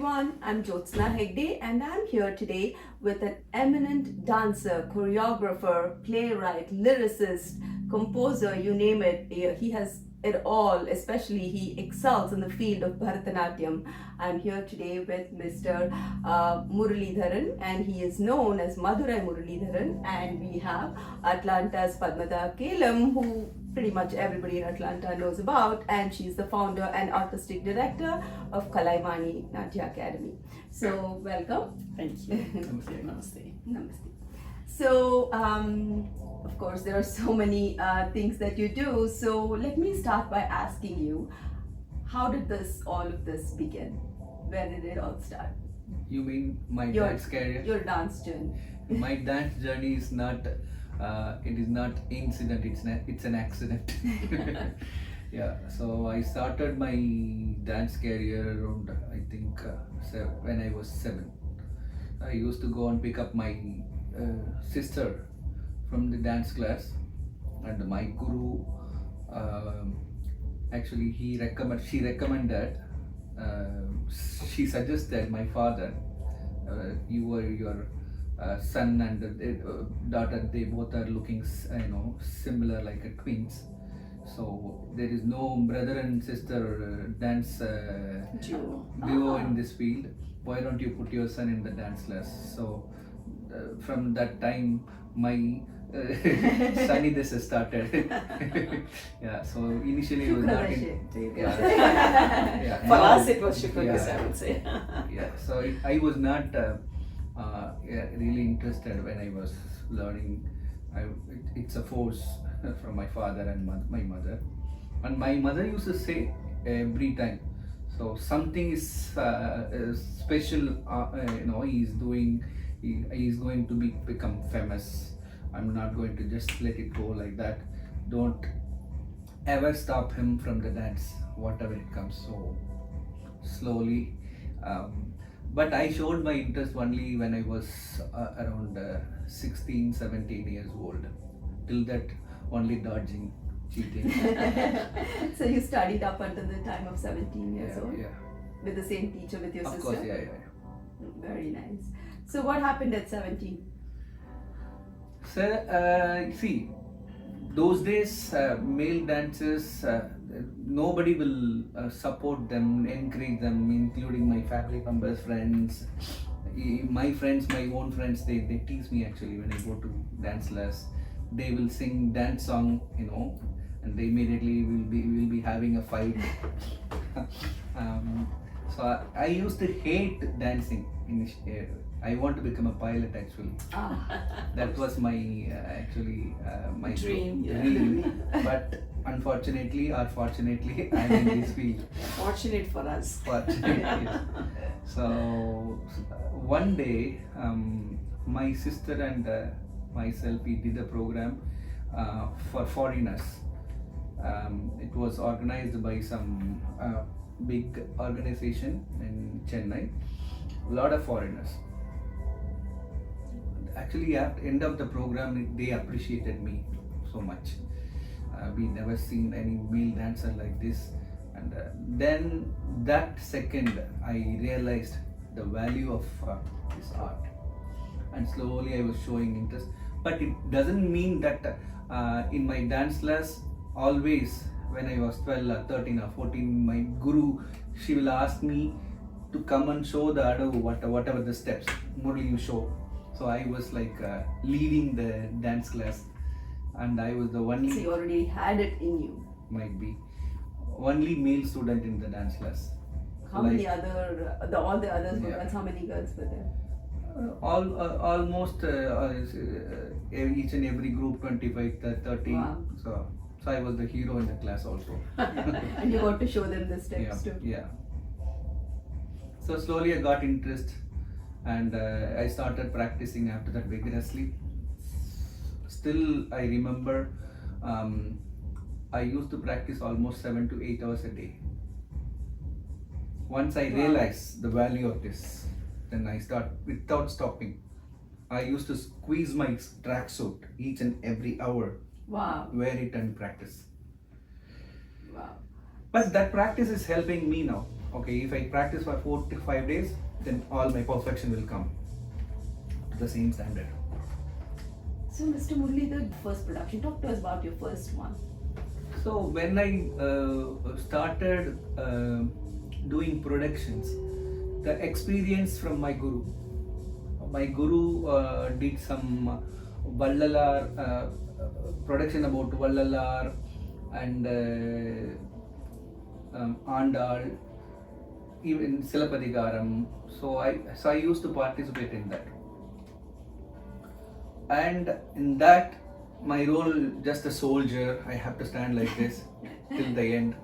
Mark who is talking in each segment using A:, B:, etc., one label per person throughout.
A: everyone, I'm Jyotsna Hegde and I'm here today with an eminent dancer, choreographer, playwright, lyricist, composer, you name it. He has it all, especially he excels in the field of Bharatanatyam. I'm here today with Mr. Muralidharan, and he is known as Madurai Muralidharan, and we have Atlanta's Padmaja Kelam, who pretty much everybody in Atlanta knows about, and she's the founder and artistic director of Kalaivani Dance Academy. So welcome.
B: Thank you. Namaste.
A: Namaste. So of course there are so many things that you do. So let me start by asking you, how did all of this begin? Where did it all start?
C: You mean my dance career?
A: Your dance journey.
C: My dance journey is not. It is not incident. It's an accident. Yeah. So I started my dance career around when I was 7. I used to go and pick up my sister from the dance class, and my guru actually she recommended. She suggested my father, your son and daughter, they both are looking similar like a twins. So there is no brother and sister dance duo in this field. Why don't you put your son in the dance class? So from that time my sunny this started. Yeah, so initially it was not
B: For us it was Shukradis, I would say.
C: Yeah, so I was not really interested when I was learning. It's a force from my father and my mother. And my mother used to say every time, so something is special, he's doing, he is going to become famous. I'm not going to just let it go like that. Don't ever stop him from the dance, whatever it comes. So slowly, but I showed my interest only when I was around 16, 17 years old. Till that, only dodging, cheating.
A: So you studied up until the time of 17 years old?
C: Yeah.
A: With the same teacher, with your sister?
C: Of course, yeah.
A: Very nice. So what happened at 17?
C: So, see, those days, male dancers, nobody will support them, encourage them, including my family members, friends. My friends, my own friends, they tease me actually when I go to dance class. They will sing dance song, and they immediately will be having a fight. So I used to hate dancing. I want to become a pilot actually. That was my my
B: dream.
C: dream. But unfortunately or fortunately, I'm in this field.
B: Fortunate for us.
C: Fortunate, yes. So one day, my sister and myself, we did a program for foreigners. It was organized by some big organization in Chennai. A lot of foreigners. Actually, at the end of the program, they appreciated me so much. We never seen any male dancer like this. And then that second, I realized the value of this art. And slowly I was showing interest. But it doesn't mean that in my dance class, always when I was 12 or 13 or 14, my guru, she will ask me to come and show the other whatever the steps, Murali you show. So I was like leading the dance class, and I was the only.
A: So you already had it in you.
C: Might be only male student in the dance class.
A: How many all the others were girls? How many girls were there?
C: Almost each and every group 25 to 30.
A: Wow.
C: So I was the hero in the class also.
A: And you got to show them the steps too.
C: Yeah. So slowly I got interest, and I started practicing after that vigorously. Still I remember I used to practice almost 7 to 8 hours a day. Once I realized the value of this, then I start without stopping. I used to squeeze my tracksuit each and every hour.
A: Wow.
C: Wear it and practice.
A: Wow.
C: But that practice is helping me now. Okay, if I practice for 4 to 5 days, then all my perfection will come to the same standard.
A: So, Mr. Murli, the first production, talk to us about your first one.
C: So when I started doing productions, the experience from my guru did some Vallalar production about Vallalar and Andal, even Silapadikaram. So I used to participate in that, and in that my role just a soldier. I have to stand like this till the end,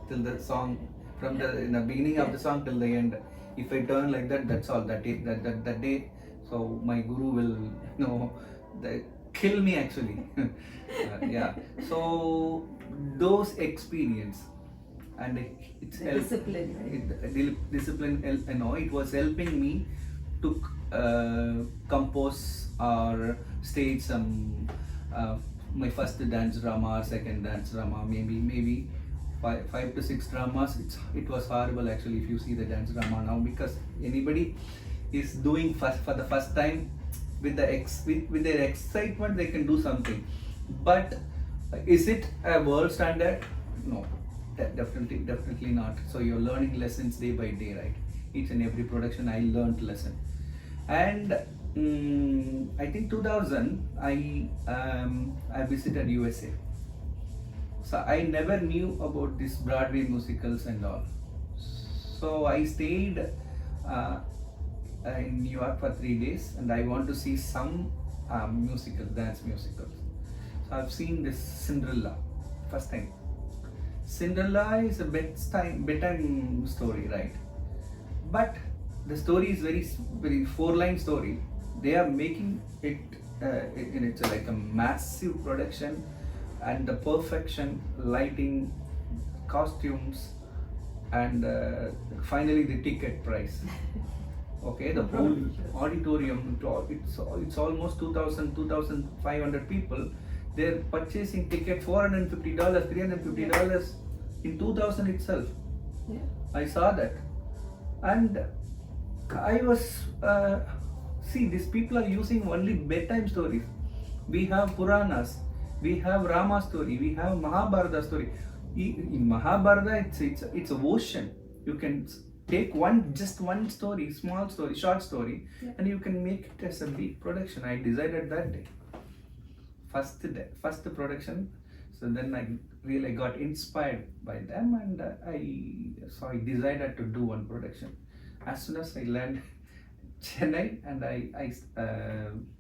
C: till the song, from the in the beginning of the song till the end. If I turn like that, that's all. That day, so my guru will kill me actually. Yeah. So those experience, and it's
A: The discipline, right?
C: discipline. It was helping me to compose or stage some my first dance drama or second dance drama, maybe 5 to 6 dramas. It was horrible actually if you see the dance drama now, because anybody is doing for the first time with with their excitement they can do something, but is it a world standard? No, definitely not. So you're learning lessons day by day, right? Each and every production I learned lesson. And I think 2000 I visited USA. So I never knew about this Broadway musicals and all. So I stayed in New York for 3 days, and I want to see some dance musicals. So I've seen this Cinderella first time. Cinderella is a bedtime story, right? But the story is very 4-line story. They are making it it's like a massive production, and the perfection, lighting, costumes, and finally the ticket price. Okay, the whole auditorium, it's almost 2,500 people. They're purchasing ticket $450, $350 in 2000 itself.
A: Yeah.
C: I saw that, and I was see, these people are using only bedtime stories. We have Puranas, we have Rama story, we have Mahabharata story. In Mahabharata, it's a ocean. You can take just one story, small story, short story,
A: yeah,
C: and you can make it as a big production. I decided that day, first production. So then I really got inspired by them, and I decided to do one production. As soon as I landed Chennai, and I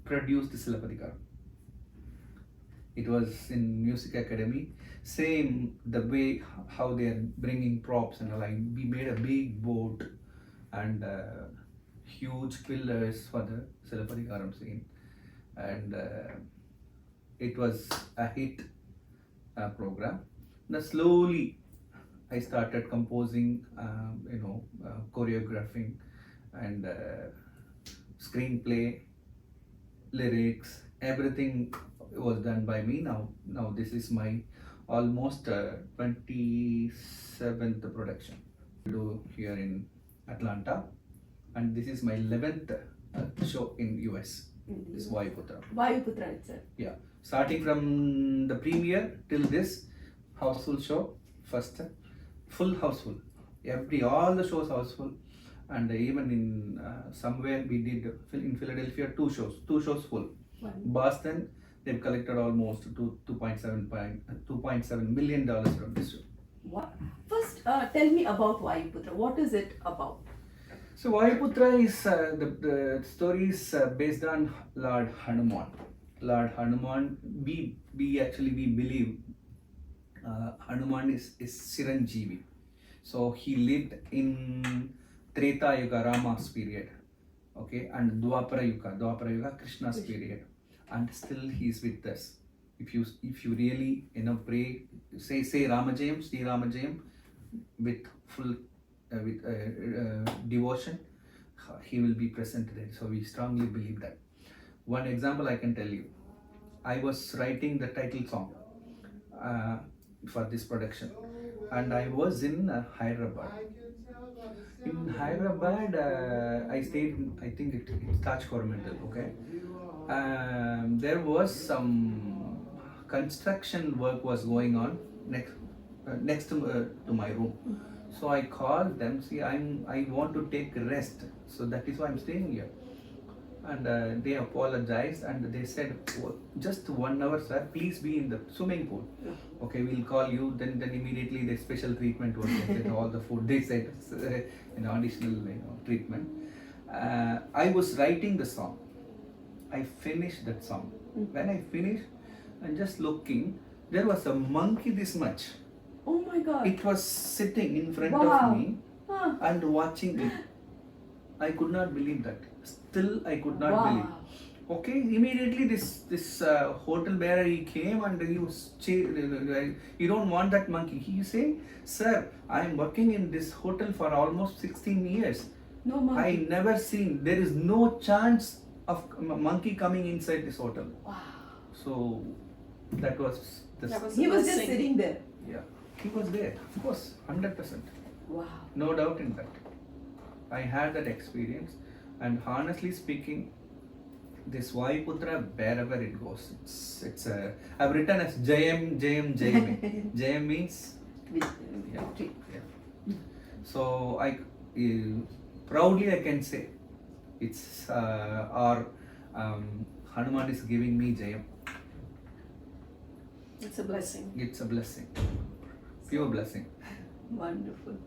C: produced Silapadikaram. It was in Music Academy. Same the way how they are bringing props and all. We made a big boat and huge pillars for the Silapadikaram scene, and it was a hit program. Now slowly I started composing, choreographing, and screenplay, lyrics, everything was done by me. Now this is my almost 27th production I do here in Atlanta, and this is my 11th show in US. This is Vayu Putra.
A: Vayu Putra itself.
C: Yeah, starting from the premiere till this houseful show, first full houseful. All the shows houseful, and even in somewhere we did in Philadelphia 2 shows full.
A: Wow.
C: Boston, they've collected almost $2.7 million from this show.
A: What? First, tell me about Vayu Putra. What is it about?
C: So Vayu Putra is the story is based on Lord Hanuman. Lord Hanuman, we believe Hanuman is Chiranjeevi. So he lived in Treta Yuga, Rama's period, okay, and Dwapara Yuga, Krishna's period, and still he is with us. If you really pray, say Ramajayam, Sri Ramajayam with full devotion, he will be present there. So we strongly believe that. One example I can tell you, I was writing the title song for this production, and I was in Hyderabad. In Hyderabad, I stayed. I think it's Taj Coromandel. Okay, there was some construction work was going on next to my room. So I called them. See, I want to take rest. So that is why I'm staying here. And they apologized and they said, "Oh, just 1 hour, sir. Please be in the swimming pool. Okay, we'll call you." Then immediately the special treatment was given, all the food. They said additional treatment. I was writing the song. I finished that song. When I finished, and just looking, there was a monkey this much.
A: Oh my God.
C: It was sitting in front
A: Wow.
C: of me
A: Huh.
C: and watching it. I could not believe that. Still, I could not
A: Wow.
C: believe. Okay, immediately this hotel bearer, he came and he was you don't want that monkey. He say, "Sir, I am working in this hotel for almost 16 years.
A: No monkey.
C: I never seen. There is no chance of monkey coming inside this hotel."
A: Wow.
C: So that was the
B: That was
A: He was just
B: blessing.
A: sitting there.
C: yeah. He was there, of course, 100%.
A: Wow.
C: No doubt in that. I had that experience, and honestly speaking, this Vayu Putra, wherever it goes, it's I've written as Jayam Jayam Jayam. Jayam means
A: Victory.
C: yeah. So I proudly I can say it's Hanuman is giving me Jayam.
B: It's a blessing.
C: It's a blessing, pure blessing.
A: Wonderful.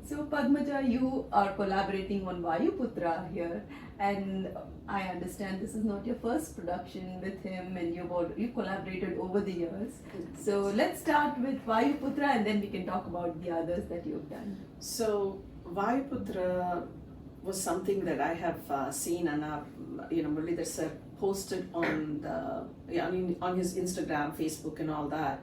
A: So Padmaja, you are collaborating on Vayu Putra here, and I understand this is not your first production with him, and you collaborated over the years. So let's start with Vayu Putra, and then we can talk about the others that you've done.
B: So Vayu Putra was something that I have seen, and Muralidharan sir posted on on his Instagram, Facebook, and all that,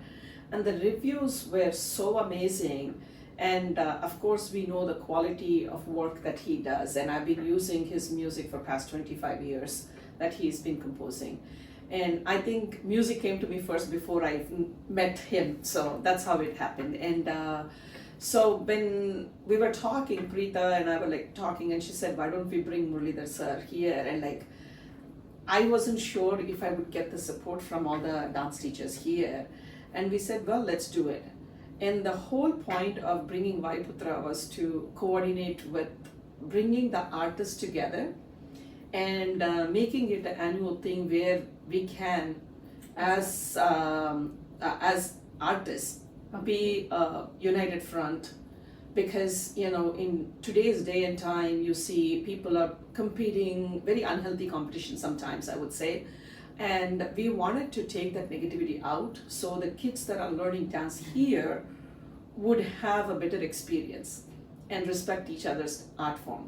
B: and the reviews were so amazing. And of course, we know the quality of work that he does, and I've been using his music for past 25 years that he's been composing. And I think music came to me first before I met him, so that's how it happened. And so when we were talking, Preeta and I were talking, and she said, "Why don't we bring Muralidharan sir here?" And I wasn't sure if I would get the support from all the dance teachers here, and we said, "Well, let's do it." And the whole point of bringing Vayu Putra was to coordinate with bringing the artists together and making it an annual thing where we can, as artists, be a united front. Because in today's day and time, you see people are competing, very unhealthy competition sometimes, I would say. And we wanted to take that negativity out so the kids that are learning dance here would have a better experience and respect each other's art form.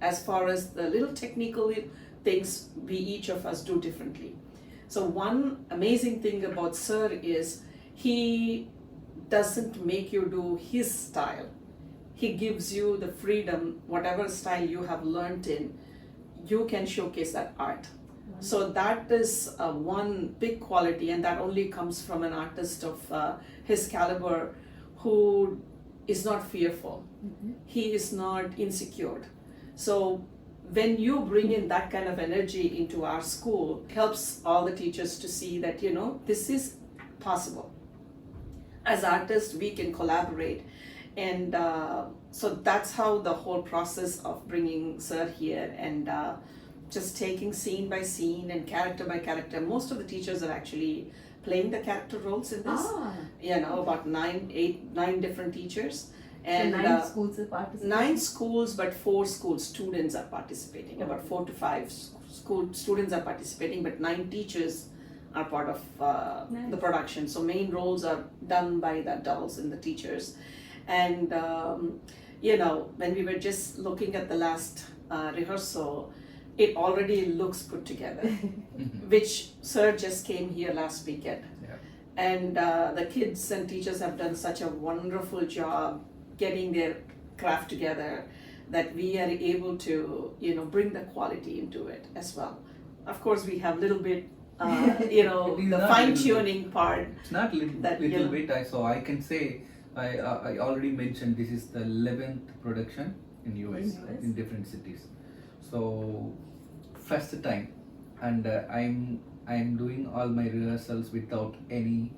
B: As far as the little technical things, each of us do differently. So one amazing thing about Sir is he doesn't make you do his style. He gives you the freedom, whatever style you have learned in, you can showcase that art. So that is one big quality, and that only comes from an artist of his caliber who is not fearful.
A: Mm-hmm.
B: He is not insecure. So when you bring in that kind of energy into our school, it helps all the teachers to see that, this is possible. As artists, we can collaborate. And so that's how the whole process of bringing Sir here and just taking scene by scene and character by character. Most of the teachers are actually playing the character roles in this. About 9 different teachers. And
A: so 9 schools are participating?
B: 9 schools, but 4 school students are participating. About 4 to 5 school students are participating, but 9 teachers are part of
A: Nice.
B: the production. So main roles are done by the adults and the teachers. And when we were just looking at the last rehearsal, it already looks put together, which Sir just came here last weekend.
C: Yeah.
B: And the kids and teachers have done such a wonderful job getting their craft together that we are able to, bring the quality into it as well. Of course, we have little bit,
C: It is
B: the
C: not
B: fine tuning part.
C: It's not little
B: That,
C: bit. So I can say I already mentioned this is the 11th production in US,
A: US.
C: in different cities. So first time, and I'm doing all my rehearsals without any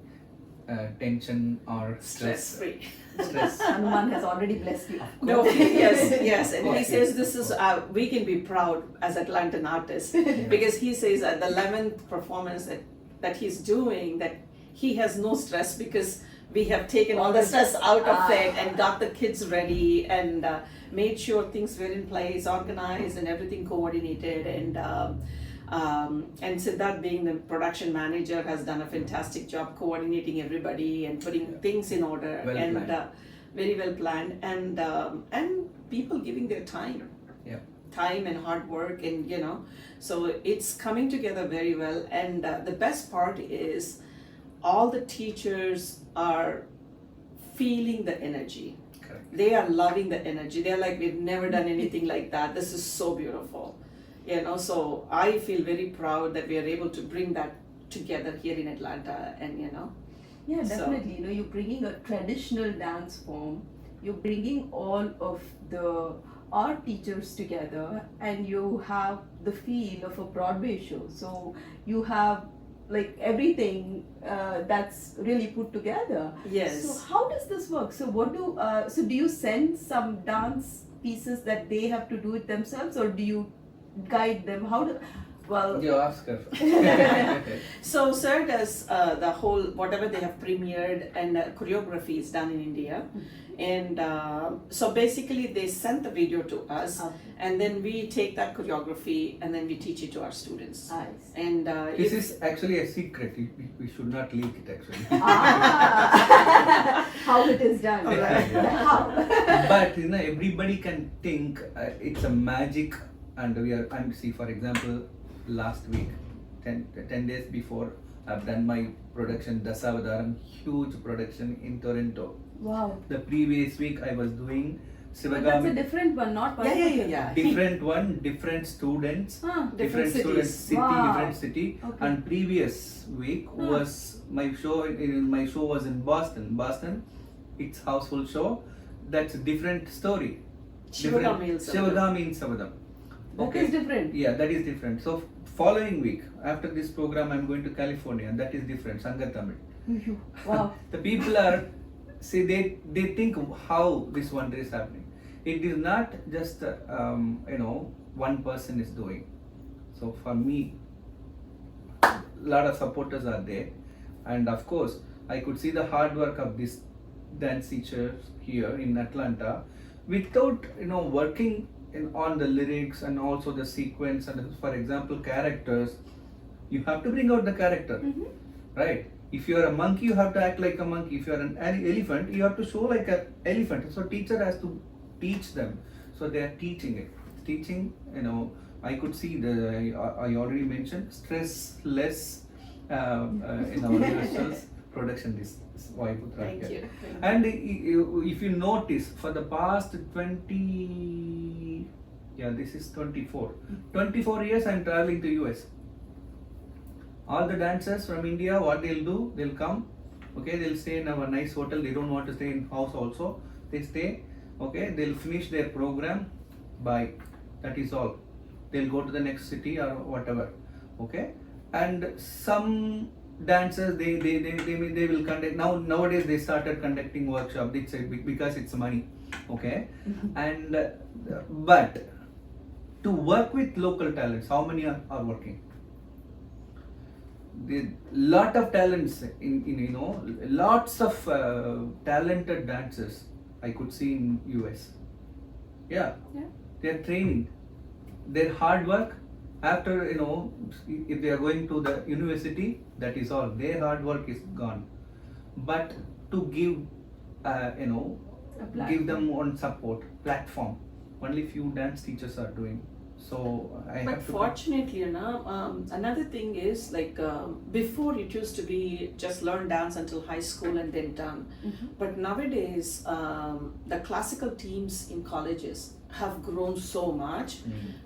C: tension or
B: Stress free.
C: Stress.
A: Hanuman has already blessed you.
B: No, yes, and he
C: Okay.
B: says this is we can be proud as Atlantan artists because he says at the 11th performance that he's doing that he has no stress because we have taken all the stress out of it and got the kids ready and made sure things were in place, organized, and everything coordinated and Sidharth, being the production manager, has done a fantastic job coordinating everybody and putting things in order
C: Well
B: and
C: planned.
B: very well planned and people giving their time,
C: Yeah.
B: time and hard work and so it's coming together very well and the best part is all the teachers are feeling the energy.
C: Correct.
B: They are loving the energy. They're like, we've never done anything like that. This is so beautiful. So I feel very proud that we are able to bring that together here in Atlanta and
A: Yeah,
B: So-
A: definitely. You're bringing a traditional dance form. You're bringing all of the art teachers together, and you have the feel of a Broadway show. So you have like everything that's really put together.
B: Yes.
A: So how does this work? So do you send some dance pieces that they have to do it themselves, or do you guide them?
C: You ask her. Okay.
B: So sir does the whole whatever they have premiered and choreography is done in India, and so basically they sent the video to us,
A: Okay.
B: and then we take that choreography and then we teach it to our students.
A: Nice.
B: And
C: This is actually a secret. We should not leak it actually.
A: How it is done.
B: Alright.
A: How?
C: But everybody can think it's a magic, and see, for example, last week, 10 days before, I've done my production Dasavadaram, huge production in Toronto.
A: Wow.
C: The previous week I was doing
A: But that's a
C: Sivagami,
A: different one, not Vayu
B: Yeah.
A: Putra.
C: different one, different students,
A: Huh.
B: Different
C: students,
B: cities.
C: city,
A: Wow.
C: different city.
A: Okay.
C: And previous week was my show. My show was in Boston. Boston, it's houseful show. That's a different story.
B: Shivagami in Savadam.
C: Shivagami in Savadam.
A: That is different.
C: Yeah, that is different. So following week after this program, I'm going to California. That is different. Sangha Tamil.
A: Wow.
C: The people are they think how this wonder is happening. It is not just one person is doing. So for me, a lot of supporters are there, and of course I could see the hard work of these dance teachers here in Atlanta without working on the lyrics and also the sequence and, for example, characters. You have to bring out the character, right? If you are a monkey, you have to act like a monkey. If you are an elephant, you have to show like an elephant. So teacher has to teach them. So they are teaching it. Teaching, I could see I already mentioned stress less in our rehearsals production. This Vayu Putra.
B: Thank you.
C: And if you notice, for the past 24 years I'm traveling to US. All the dancers from India, what they'll do, they'll come, okay, they'll stay in our nice hotel. They don't want to stay in house also. They stay, okay, they'll finish their program, bye. That is all. They'll go to the next city or whatever, okay. And some dancers, they will conduct. Nowadays they started conducting workshop. It's because it's money, okay. And but to work with local talents, how many are working? Lot of talents in lots of talented dancers I could see in US. Yeah. They're training, their hard work. After if they are going to the university, that is all. Their hard work is gone. But to give give them one support platform, only few dance teachers are doing. So I
B: But
C: have to.
B: fortunately, another thing is like before it used to be just learn dance until high school and then done. But nowadays, the classical teams in colleges have grown so much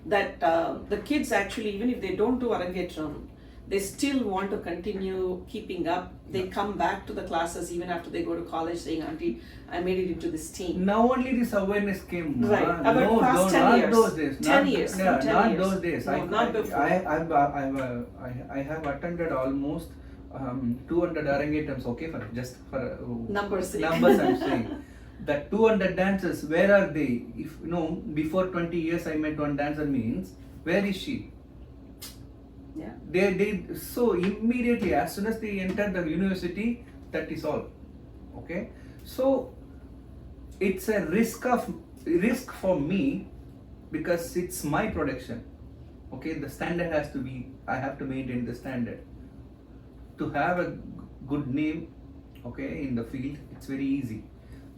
B: that the kids actually, even if they don't do Arangetram, they still want to continue keeping up. They come back to the classes even after they go to college saying, Auntie, I made it into this team.
C: Now only this awareness came.
B: Right. About
C: No,
B: past 10
C: not
B: years.
C: those days.
B: 10 years.
C: Yeah,
B: 10
C: not
B: years.
C: those days.
B: No, not before.
C: I have attended almost 200 arangetams. Okay, for just for
B: Numbers sake.
C: numbers I'm saying. That 200 dancers, where are they? If before 20 years I met one dancer means, where is she?
B: Yeah.
C: They so immediately as soon as they enter the university, that is all. Okay, so it's a risk for me because it's my production. Okay, the standard has to be, I have to maintain the standard to have a good name. Okay, in the field it's very easy.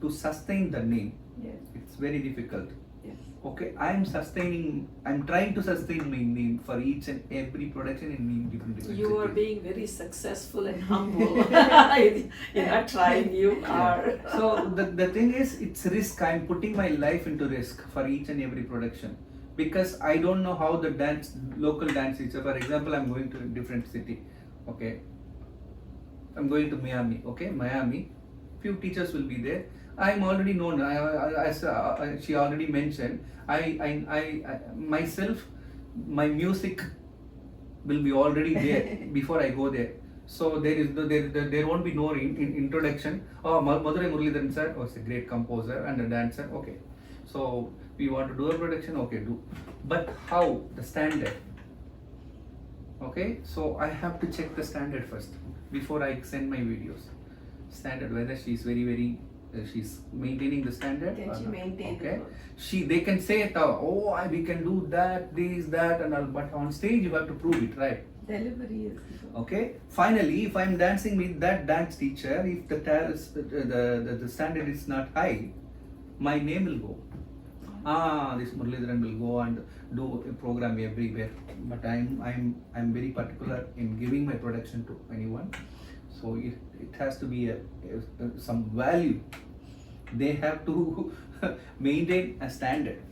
C: To sustain the name,
A: Yes.
C: it's very difficult.
A: Yes.
C: Okay, I'm trying to sustain my name for each and every production in different
B: You are
C: cities.
B: being very successful and humble. You're not trying, you are.
C: So the thing is, it's risk. I'm putting my life into risk for each and every production because I don't know how the local dance teacher. For example, I'm going to a different city. Okay, I'm going to Miami. Okay, Miami. Few teachers will be there. I'm already known. As she already mentioned, I myself, my music will be already there before I go there. So there won't be no introduction. Oh, Madurai Muralidaran sir was a great composer and a dancer. Okay, so we want to do a production. Okay, do. But how the standard? Okay, so I have to check the standard first before I send my videos. Standard, whether she's she's maintaining the standard.
A: Can
C: or
A: she
C: not.
A: maintain
C: Okay,
A: the
C: they can say it. We can do that, this, that, and all. But on stage, you have to prove it, right?
A: delivery is
C: Okay. Finally, if I'm dancing with that dance teacher, if the standard is not high, my name will go. This Muralidaran will go and do a program everywhere. But I'm very particular in giving my production to anyone. So it has to be some value. They have to maintain a standard.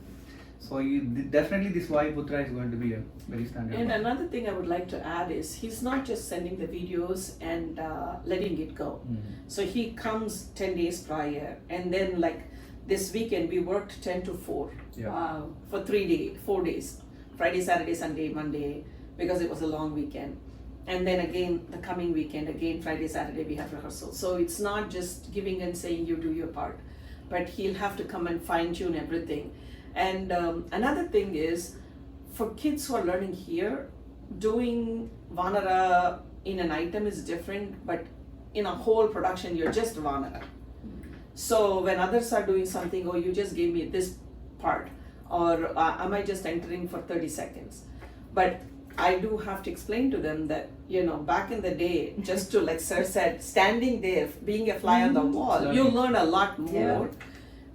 C: So definitely this Vayu Putra is going to be a very standard.
B: And
C: one.
B: another thing I would like to add is he's not just sending the videos and letting it go. So he comes 10 days prior, and then like this weekend we worked 10 to 4 for 4 days, Friday, Saturday, Sunday, Monday, because it was a long weekend. And then again, the coming weekend, again, Friday, Saturday, we have rehearsal. So it's not just giving and saying you do your part, but he'll have to come and fine tune everything. And another thing is, for kids who are learning here, doing Vanara in an item is different, but in a whole production, you're just Vanara. So when others are doing something, you just gave me this part, or am I just entering for 30 seconds? But I do have to explain to them that, back in the day, just to, like Sir said, standing there, being a fly on the wall, you learn a lot more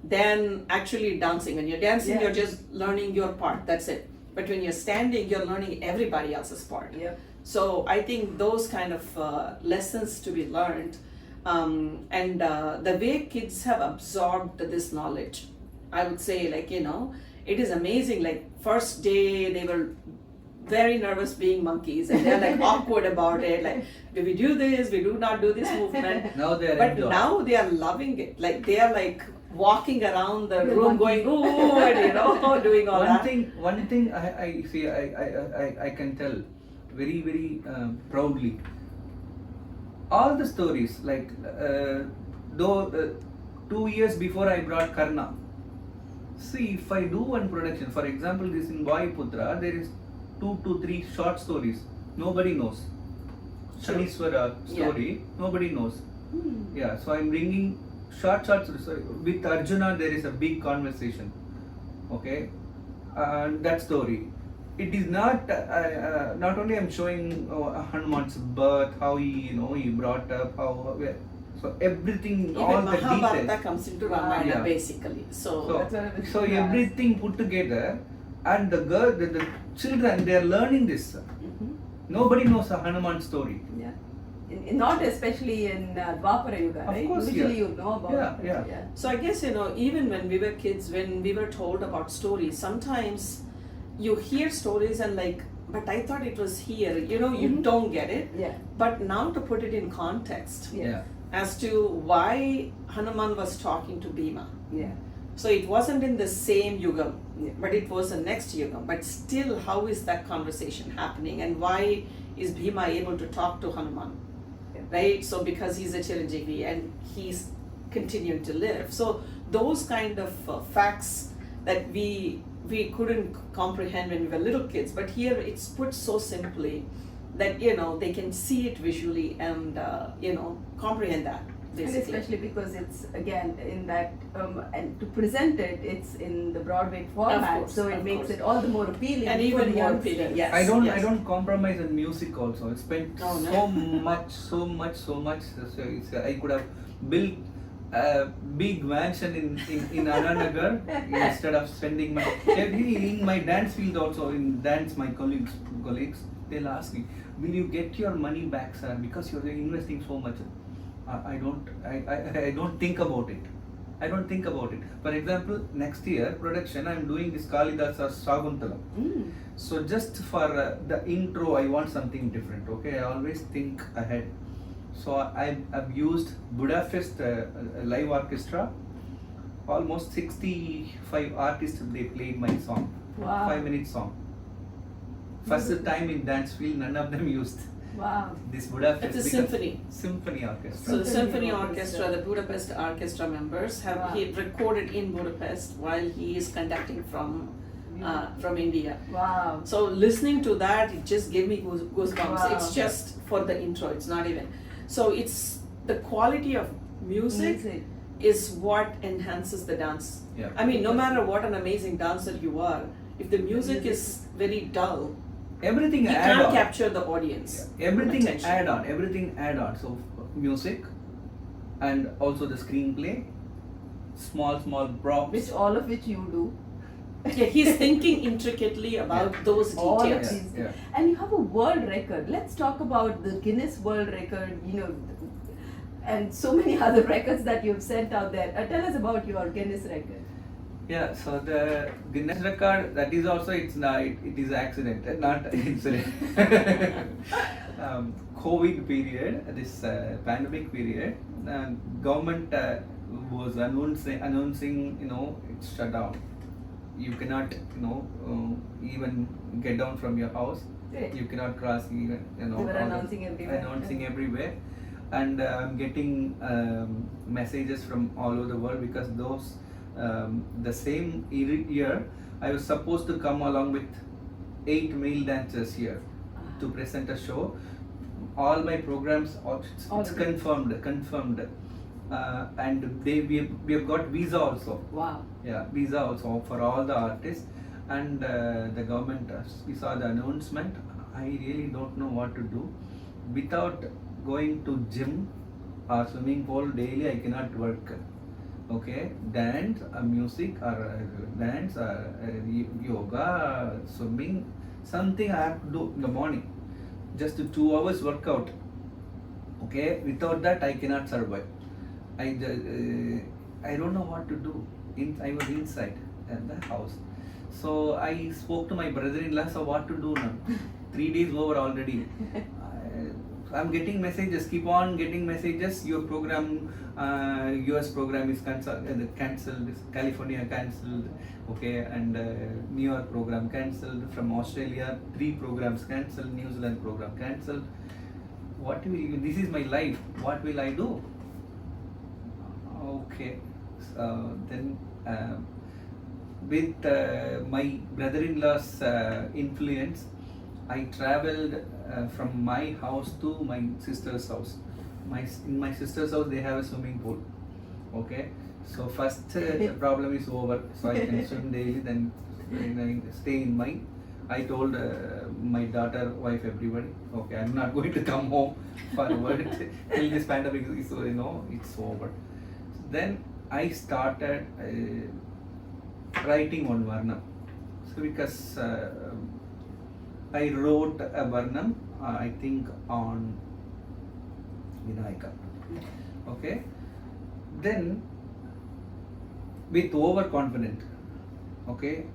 B: than actually dancing. When you're dancing, you're just learning your part, that's it. But when you're standing, you're learning everybody else's part.
A: Yeah.
B: So I think those kind of lessons to be learned, and the way kids have absorbed this knowledge, I would say, it is amazing. Like first day, they were very nervous being monkeys, and they're like awkward about it. Like, do we do this? We do not do this movement.
C: Now they are
B: But
C: indoor.
B: now they are loving it. Like they are like walking around the room, going ooh, and doing all that.
C: One thing I see, I can tell very very proudly. All the stories, like though 2 years before I brought Karna. See, if I do one production, for example, this in Vayu Putra, there is 2 to 3 short stories. Nobody knows. Shaniswara story, nobody knows. Yeah, so I'm bringing short stories. With Arjuna, there is a big conversation. Okay, that story. It is not not only I'm showing Hanuman's birth, how he brought up, so everything,
B: Even
C: all the
B: Mahabharata
C: details.
B: comes into Ramayana basically. So
C: So everything put together, and the children, they are learning this. Nobody knows a Hanuman story.
A: Yeah. Not especially in Dwapara Yuga, right?
C: Of course,
A: Usually you know about it.
C: Yeah.
B: So I guess, even when we were kids, when we were told about stories, sometimes you hear stories and like but I thought it was here. You know, you
A: Mhm.
B: don't get it.
A: Yeah.
B: But now to put it in context
A: Yeah.
B: as to why Hanuman was talking to Bhima.
A: Yeah.
B: So it wasn't in the same yugam,
A: Yeah.
B: but it was the next yugam. But still, how is that conversation happening, and why is Bhima able to talk to Hanuman?
A: Yeah.
B: Right? So because he's a Chiranjeevi and he's continuing to live. So those kind of facts that we couldn't comprehend when we were little kids, but here it's put so simply that they can see it visually and comprehend that.
A: And
B: Basically.
A: especially because it's again in that and to present it, it's in the Broadway format,
B: course,
A: so it
B: of
A: makes
B: course.
A: it all the more appealing
B: And
A: for
B: even
A: the
B: more
A: youngsters.
B: appealing, yes.
C: I don't compromise on music also. I spent
B: Oh, no.
C: so much. So I could have built a big mansion in Ananagar instead of spending my in my dance field also. In dance, my colleagues they'll ask me, will you get your money back, sir, because you're investing so much? I don't think about it. I don't think about it. For example, next year production, I'm doing this Kalidasa Shakuntala.
A: Mm.
C: So just for the intro, I want something different. Okay, I always think ahead. So I've used Budapest live orchestra. Almost 65 artists they played my song.
A: Wow.
C: 5-minute song. First time in dance field, none of them used
A: Wow.
C: this Budapest.
B: It's a
C: because-
B: symphony.
C: Symphony orchestra.
B: So the
A: Symphony
B: symphony
A: orchestra.
B: orchestra, the Budapest orchestra members have
A: Wow.
B: he recorded in Budapest while he is conducting from India.
A: Wow.
B: So listening to that, it just gave me goosebumps.
A: Wow.
B: It's just for the intro. It's not even. So it's the quality of music is what enhances the dance.
C: Yeah.
B: I mean, no matter what an amazing dancer you are, if the music is very dull,
C: Everything
B: you
C: add
B: can't
C: on.
B: capture the audience.
C: Yeah. Everything
B: attention.
C: add on. So music and also the screenplay, small props.
A: Which you do.
B: Yeah, he's thinking intricately about those
A: All of
B: details.
A: these.
C: Yeah.
A: And you have a world record. Let's talk about the Guinness World Record, and so many other records that you've sent out there. Tell us about your Guinness record.
C: Yeah, so the Guinness record, that is also, it is accident, not incident. COVID period, this pandemic period, government was announcing, it's shut down. You cannot, even get down from your house.
A: Right.
C: You cannot cross even,
A: They were
C: all the-
A: announcing everywhere.
C: announcing everywhere. And I'm getting messages from all over the world because those the same year I was supposed to come along with 8 male dancers here to present a show. All my programs, it's
A: Already.
C: confirmed, and we have got visa also.
A: Wow.
C: Yeah, visa also for all the artists, and the government. We saw the announcement. I really don't know what to do. Without going to gym or swimming pool daily, I cannot work. Okay, dance, music, or dance, or yoga, swimming, something I have to do in the morning. Just 2 hours workout. Okay, without that I cannot survive. I don't know what to do. I was inside the house. So I spoke to my brother-in-law. So what to do now? 3 days over already. I'm getting messages. Keep on getting messages. Your program, US program is cancelled. California cancelled. Okay, and New York program cancelled. From Australia, 3 programs cancelled. New Zealand program cancelled. This is my life. What will I do? Okay, so then with my brother-in-law's influence, I traveled from my house to my sister's house. In my sister's house, they have a swimming pool. Okay, so first problem is over, so I can swim daily. Then I stay in my. I told my daughter, wife, everybody, okay, I'm not going to come home forward till this pandemic is, it's over. Then I started writing on Varnam. So because I wrote a Varnam, I think on Vinayaka. Okay. Then with overconfident, okay,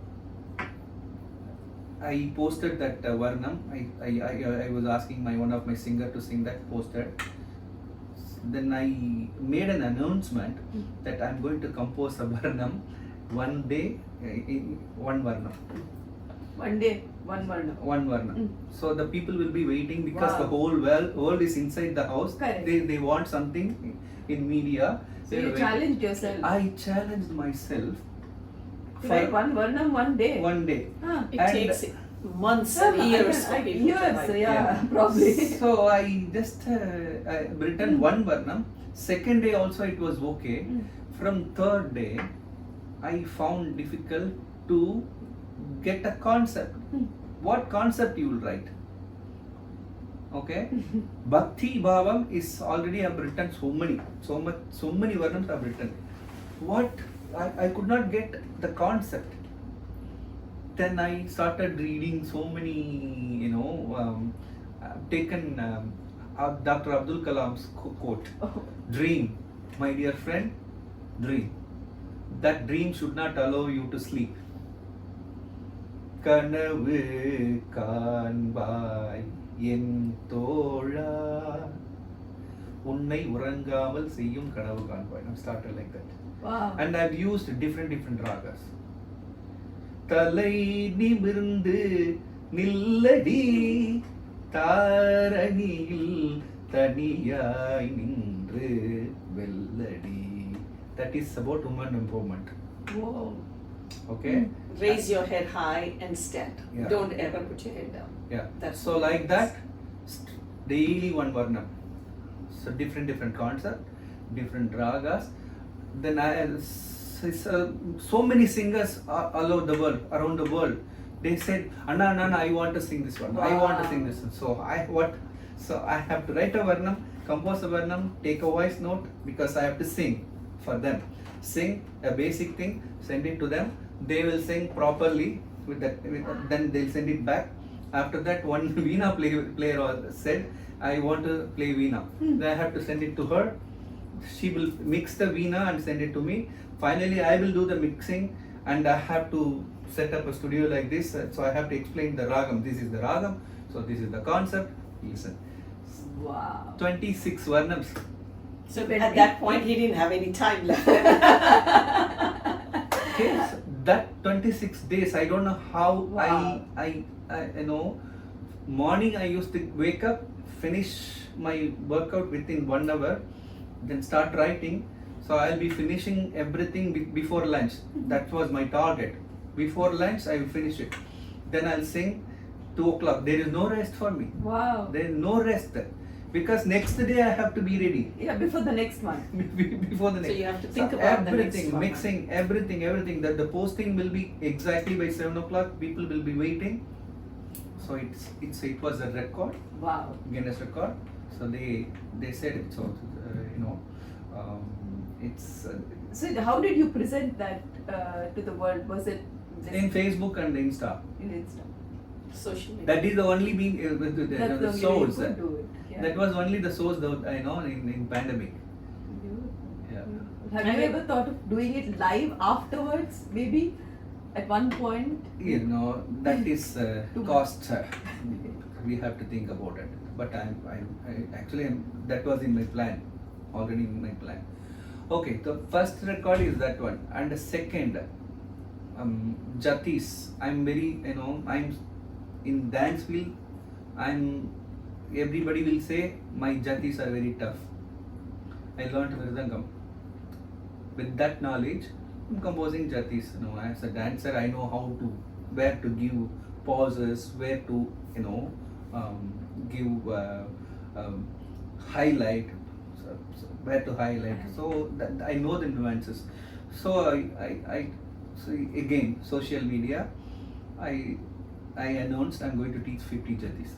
C: I posted that Varnam. I was asking one of my singer to sing that, posted. Then I made an announcement that I'm going to compose a Varnam one day, one Varnam.
A: One day, one Varna.
C: One Varna. So the people will be waiting because
A: Wow.
C: the whole world is inside the house.
A: Correct.
C: They want something in media.
A: So
C: They're
A: you
C: waiting.
A: challenged yourself
C: I challenged myself
A: to write one Varnam one day.
C: one day.
B: It
C: And-
B: takes months and years for people to
A: years,
B: write.
A: yeah, probably.
C: So I just written one Varnam. Second day also it was okay. From third day, I found difficult to get a concept. What concept you will write? Okay, Bhakti Bhavam is already I've written so many Varnams I've written. What I could not get the concept. Then I started reading so many, I've taken Dr. Abdul Kalam's quote, dream, my dear friend, dream. That dream should not allow you to sleep. கனவு காண்பாய் என் தோழா உன்னை உறங்காமல் செய்யும் கனவு காண்பாய். I'm started like that.
A: Wow.
C: And I've used different ragas. தலை நிமிர்ந்து நில்லடி தாரணியில் தனியாய் நின்று வெல்லடி. That is about women empowerment.
A: Whoa.
C: Okay.
B: Raise your head high and stand.
C: Yeah.
B: Don't ever put your head down.
C: Yeah.
B: That's
C: So
B: what it
C: like
B: means.
C: that, daily one varnam. So different concept, different ragas. Then so many singers all over the world, around the world, they said, Anna, I want to sing this one. I want to sing this one. So I have to write a varnam, compose a varnam, take a voice note because I have to sing for them. Sing a basic thing, send it to them. They will sing properly with that. Then they'll send it back. After that, one veena player said, I want to play veena. Then I have to send it to her. She will mix the veena and send it to me. Finally, I will do the mixing and I have to set up a studio like this. So I have to explain the ragam. This is the ragam. So this is the concept. Listen.
A: Wow.
C: 26 varnams.
B: So at that point, he didn't have any time left.
C: Okay, so that 26 days, I don't know how.
A: Wow.
C: I morning I used to wake up, finish my workout within 1 hour, then start writing. So I'll be finishing everything before lunch. That was my target. Before lunch, I will finish it. Then I'll sing 2 o'clock. There is no rest for me.
A: Wow.
C: There is no rest there. Because next day I have to be ready.
A: Yeah, before the next one.
C: Before the
B: So
C: next.
B: you have to think about the next
C: everything,
B: one.
C: mixing, everything. That the posting will be exactly by 7 o'clock. People will be waiting. So it was a record,
A: Wow.
C: Guinness record. So they said it. So it's
A: So how did you present that to the world? Was it just
C: in Facebook and Insta.
A: in Insta?
B: Social media.
C: That is the only being
A: That's the
C: the
A: only way you
C: source.
A: could do it. Yeah.
C: That was only the source that I know in pandemic. Yeah.
A: Have you ever thought of doing it live afterwards? Maybe at one point.
C: That is
A: Too
C: cost. We have to think about it. But I actually that was in my plan, already in my plan. Okay, the first record is that one, and the second, Jatis. I'm very, I'm in dance field. Everybody will say my Jatis are very tough. I learned Mridangam. With that knowledge, I'm composing Jatis. As a dancer, I know where to give pauses, where to, give highlight, where to highlight. So that I know the nuances. So so again, social media, I announced I'm going to teach 50 Jatis.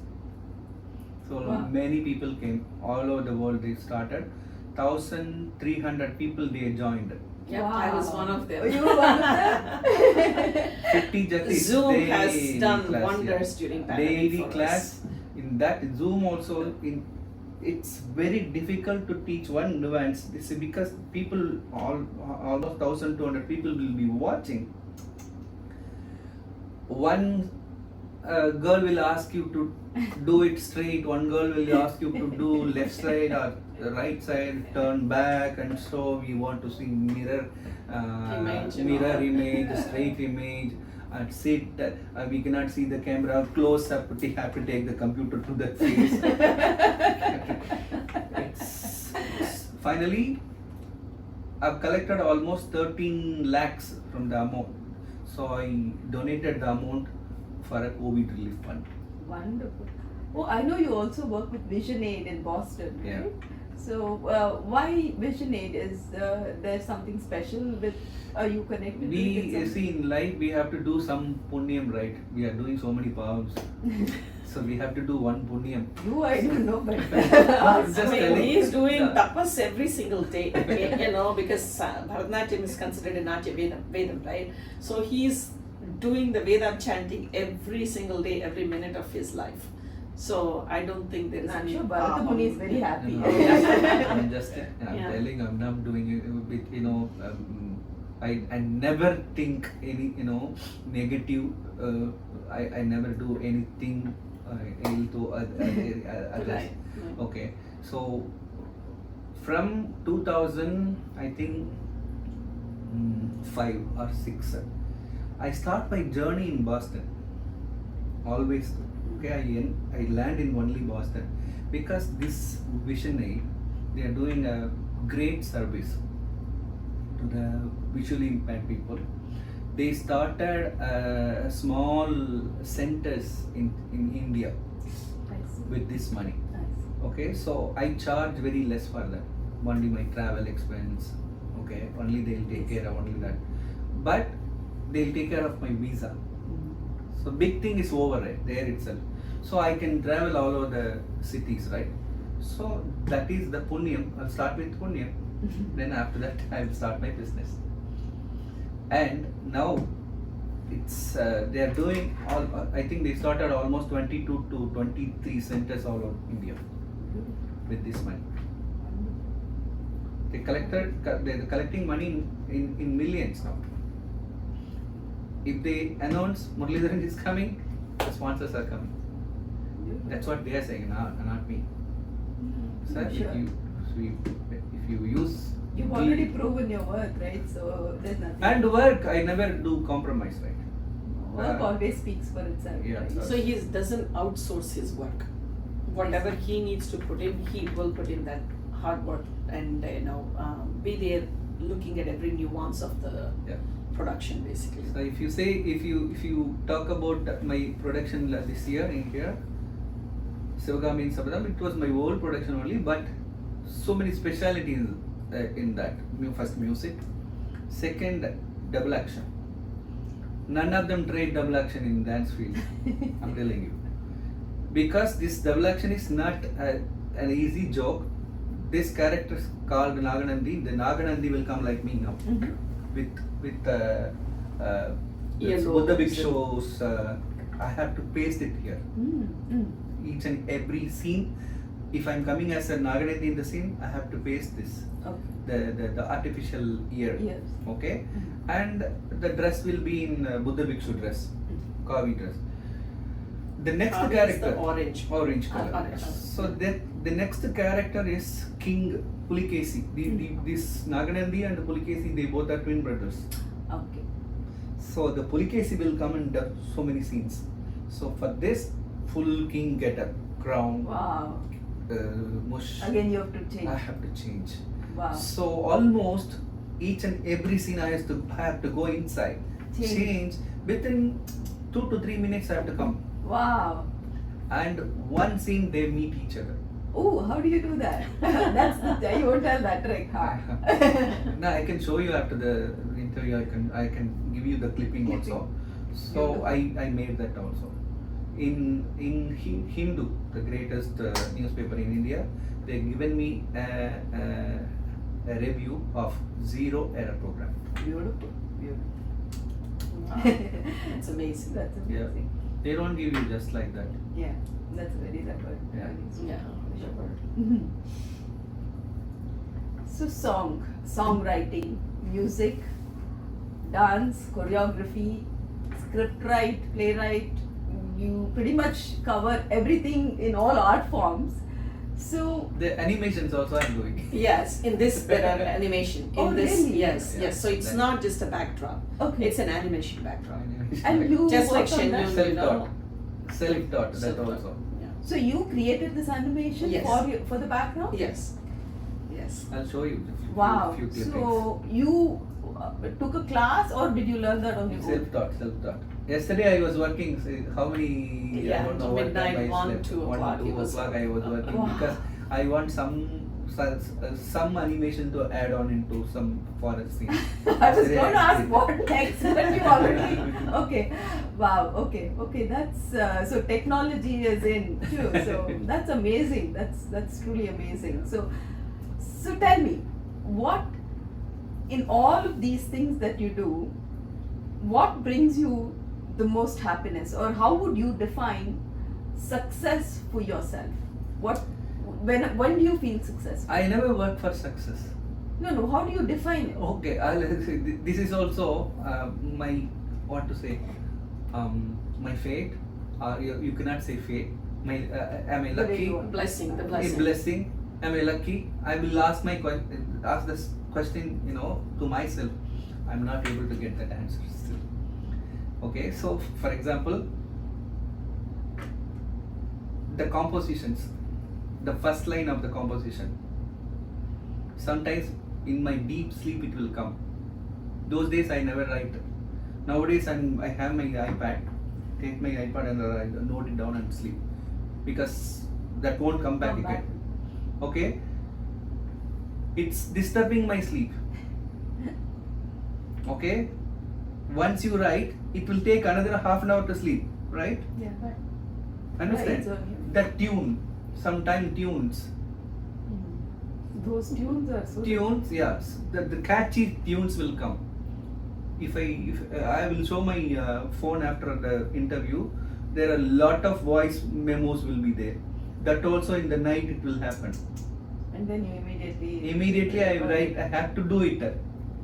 C: So
A: Wow.
C: many people came all over the world. They started 1,300 people. They joined.
B: Yep, I was one of them.
A: You were one of them?
C: 50 Jatis.
B: Zoom
C: daily
B: has done
C: class,
B: wonders during pandemic
C: daily
B: for
C: class.
B: us.
C: In that Zoom also, it's very difficult to teach one nuance. This is because people, almost 1,200 people will be watching. One a girl will ask you to do it straight, one girl will ask you to do left side or the right side, turn back, and so we want to see mirror image, straight image, and sit. We cannot see the camera close up. We have to take the computer to the face. Finally, I've collected almost 13 lakhs from the amount. So I donated the amount for a COVID relief fund.
A: Wonderful. Oh, I know you also work with Vision Aid in Boston, right?
C: Yeah.
A: So, why Vision Aid? Is there something special with? Are you connected?
C: We
A: with
C: see in life we have to do some punyam, right? We are doing so many pavs. So we have to do one punyam.
A: You, I don't know, but
C: Just
B: So
C: telling.
B: he is doing
C: Yeah.
B: tapas every single day, because Bharatanatyam is considered a Natya Vedam, right? So he's doing the Vedam chanting every single day, every minute of his life. So I don't think there is
A: I'm
B: any
A: sure Bharata Muni is very happy.
C: No, I'm just
B: Yeah.
C: telling, I'm not doing it with, I never think any, negative, I never do anything ill to others.
B: Right.
C: Okay, so from 2000, I think 5 or 6, I start my journey in Boston. Always, okay, I land in only Boston because this Vision Aid, they are doing a great service to the visually impaired people. They started small centers in India
A: Nice.
C: with this money.
A: Nice.
C: Okay, so I charge very less for that. Only my travel expense. Okay, only they'll take care of only that. But they'll take care of my visa. So big thing is over there itself. So I can travel all over the cities, right? So that is the punyam. I'll start with punyam. Then after that I'll start my business. And now it's they are doing all. I think they started almost 22 to 23 centers all over India with this money. They're collecting money in millions now. If they announce Muralidaran is coming, the sponsors are coming. That's what they are saying, not me. Sir,
A: Sure.
C: if you use
A: You've already proven your worth, right? So there's nothing.
C: and work, I never do compromise, right?
A: Work always speaks for itself.
C: Yeah,
A: right?
C: so-
B: So he doesn't outsource his work. Whatever he needs to put in, he will put in that hard work and be there looking at every nuance of the
C: Yeah.
B: production basically.
C: So if you talk about my production this year in here, Sivagami in Sabadam, it was my whole production only, but so many specialities in that. First music, second double action. None of them tried double action in dance field. I'm telling you, because this double action is not an easy joke. This character is called Naganandi. The Naganandi will come like me now, with
B: Earlobes
C: Buddha
B: and-
C: Bhikshus. I have to paste it here. Each and every scene. If I'm coming as a Naganandi in the scene, I have to paste this.
A: Okay.
C: The artificial ear.
A: Yes.
C: Okay, and the dress will be in Buddha Bhikshu dress, Kavi dress. The next
B: Kavi is
C: character,
B: the orange
C: color.
B: orange.
C: So the next character is King Pulikesi. This Naganandi and Pulikesi, they both are twin brothers.
A: Okay.
C: So the Pulikesi will come and do so many scenes. So for this full king getup, crown,
A: Wow.
C: mush,
A: Again, you have to change.
C: I have to change.
A: Wow.
C: So almost each and every scene I have to go inside, change within 2 to 3 minutes I have to come,
A: Wow.
C: and one scene they meet each other.
A: Oh, how do you do that? That's the you won't tell that trick, huh?
C: Now I can show you after the interview. I can give you the clipping also. So I made that also. In Hindu, the greatest newspaper in India, they given me a review of zero error program.
A: Beautiful. Beautiful.
B: Wow. That's amazing.
A: That's
C: Yeah.
A: amazing.
C: They don't give you just like that.
A: Yeah. That's very clever.
C: Yeah.
B: Yeah.
A: So songwriting, music, dance, choreography, script write, playwright. you pretty much cover everything in all art forms. So
C: The animations also I'm doing.
B: Yes, in this there are animation. In
A: Oh,
B: this,
A: really?
B: yes,
C: Yeah.
B: yes. So it's
C: That-
B: not just a backdrop.
A: okay,
B: It's an animation backdrop.
A: and you
B: Just like
A: work on
B: Shen
A: that?
B: Yun,
C: Self-taught. Self-taught, that
B: Self-taught.
C: also.
B: Yeah.
A: So you created this animation
B: Yes.
A: for the background?
B: Yes. Yes.
C: I'll show you a few,
A: Wow.
C: few clippings.
A: So you took a class or did you learn that on your own?
C: Self-taught. Yesterday I was working, say, how many,
B: Yeah,
C: I don't know
B: till
C: what
B: midnight,
C: time I
B: 1,
C: slept.
B: 2 o'clock
C: 1,
B: it
C: 2
B: was-
C: o'clock I was working
A: Wow.
C: because I want some animation to add on into some forest scene.
A: I was
C: Yesterday
A: going to ask
C: did.
A: what next, but you already. Okay, wow. Okay. That's so technology is in too. So that's amazing. That's truly amazing. So tell me, what in all of these things that you do, what brings you the most happiness, or how would you define success for yourself? When do you feel successful?
C: I never worked for success.
A: No. How do you define it?
C: Okay, this is also my, what to say, my fate, or you cannot say fate. Am I
A: The way
C: lucky?
A: you want.
B: Blessing, the
C: A
B: blessing.
C: blessing. Am I lucky? I will ask this question, to myself. I'm not able to get that answer still. Okay, so for example, the compositions, the first line of the composition. Sometimes in my deep sleep it will come. Those days I never write. Nowadays I have my iPad. Take my iPad and I note it down and sleep, because that won't come back again. Okay, it's disturbing my sleep. Okay, once you write, it will take another half an hour to sleep, right?
A: Yeah, right.
C: Understand?
A: Right, so,
C: That tune, sometime tunes,
A: those tunes are so.
C: yes, the catchy tunes will come. If I will show my phone after the interview, there are a lot of voice memos will be there. That also in the night it will happen.
A: And then you immediately.
C: Immediately I write, I have to do it.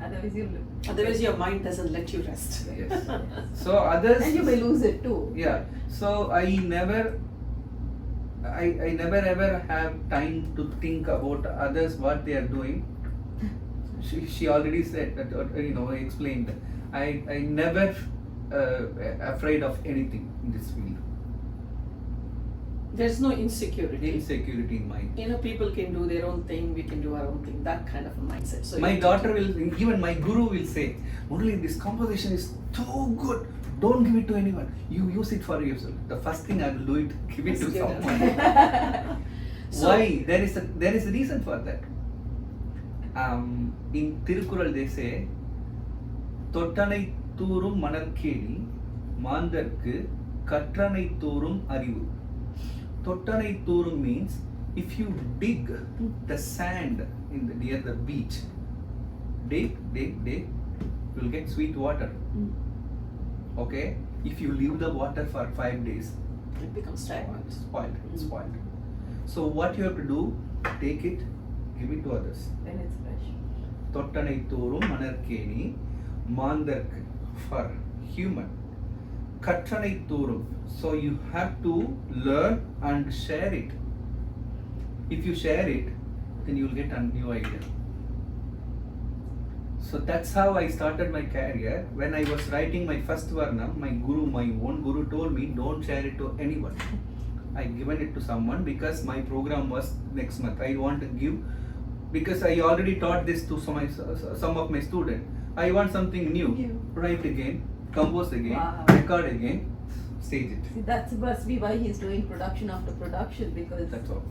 A: Otherwise you.
B: Otherwise, your mind doesn't let you rest.
C: Yes. So others.
A: And you may lose it too.
C: Yeah. So I never ever have time to think about others, what they are doing. She already said that, explained. I never afraid of anything in this field.
B: There's no insecurity.
C: Insecurity in mind.
B: People can do their own thing, we can do our own thing. That kind of a mindset. So
C: My
B: you-
C: daughter will, even my guru will say, Murali, this composition is too good. Don't give it to anyone. You use it for yourself. The first thing I will do it, give it to
B: Give it.
C: someone.
B: So-
C: Why? There is a reason for that. In Tirukural they say, Tottanai Thoorum Manarkedi, Mandarku, Katranai Thoorum Arivu. Tottanai Thoorum means if you dig the sand near the beach, dig, you will get sweet water. Okay? If you leave the water for 5 days,
B: it becomes stagnant.
C: spoiled. So what you have to do, take it, give it to others.
A: Then it's fresh.
C: Tottanai Thorum Manarkeni, Mandark for human. Katranai Thorum. So you have to learn and share it. If you share it, then you will get a new idea. So that's how I started my career. When I was writing my first Varnam, my own guru told me, don't share it to anyone. I given it to someone because my program was next month. I want to give, because I already taught this to some of my students. I want something new.
A: New.
C: Write again, compose again,
A: Wow.
C: record again, stage it.
A: See, that must be why he's doing production after production, because
C: That's all.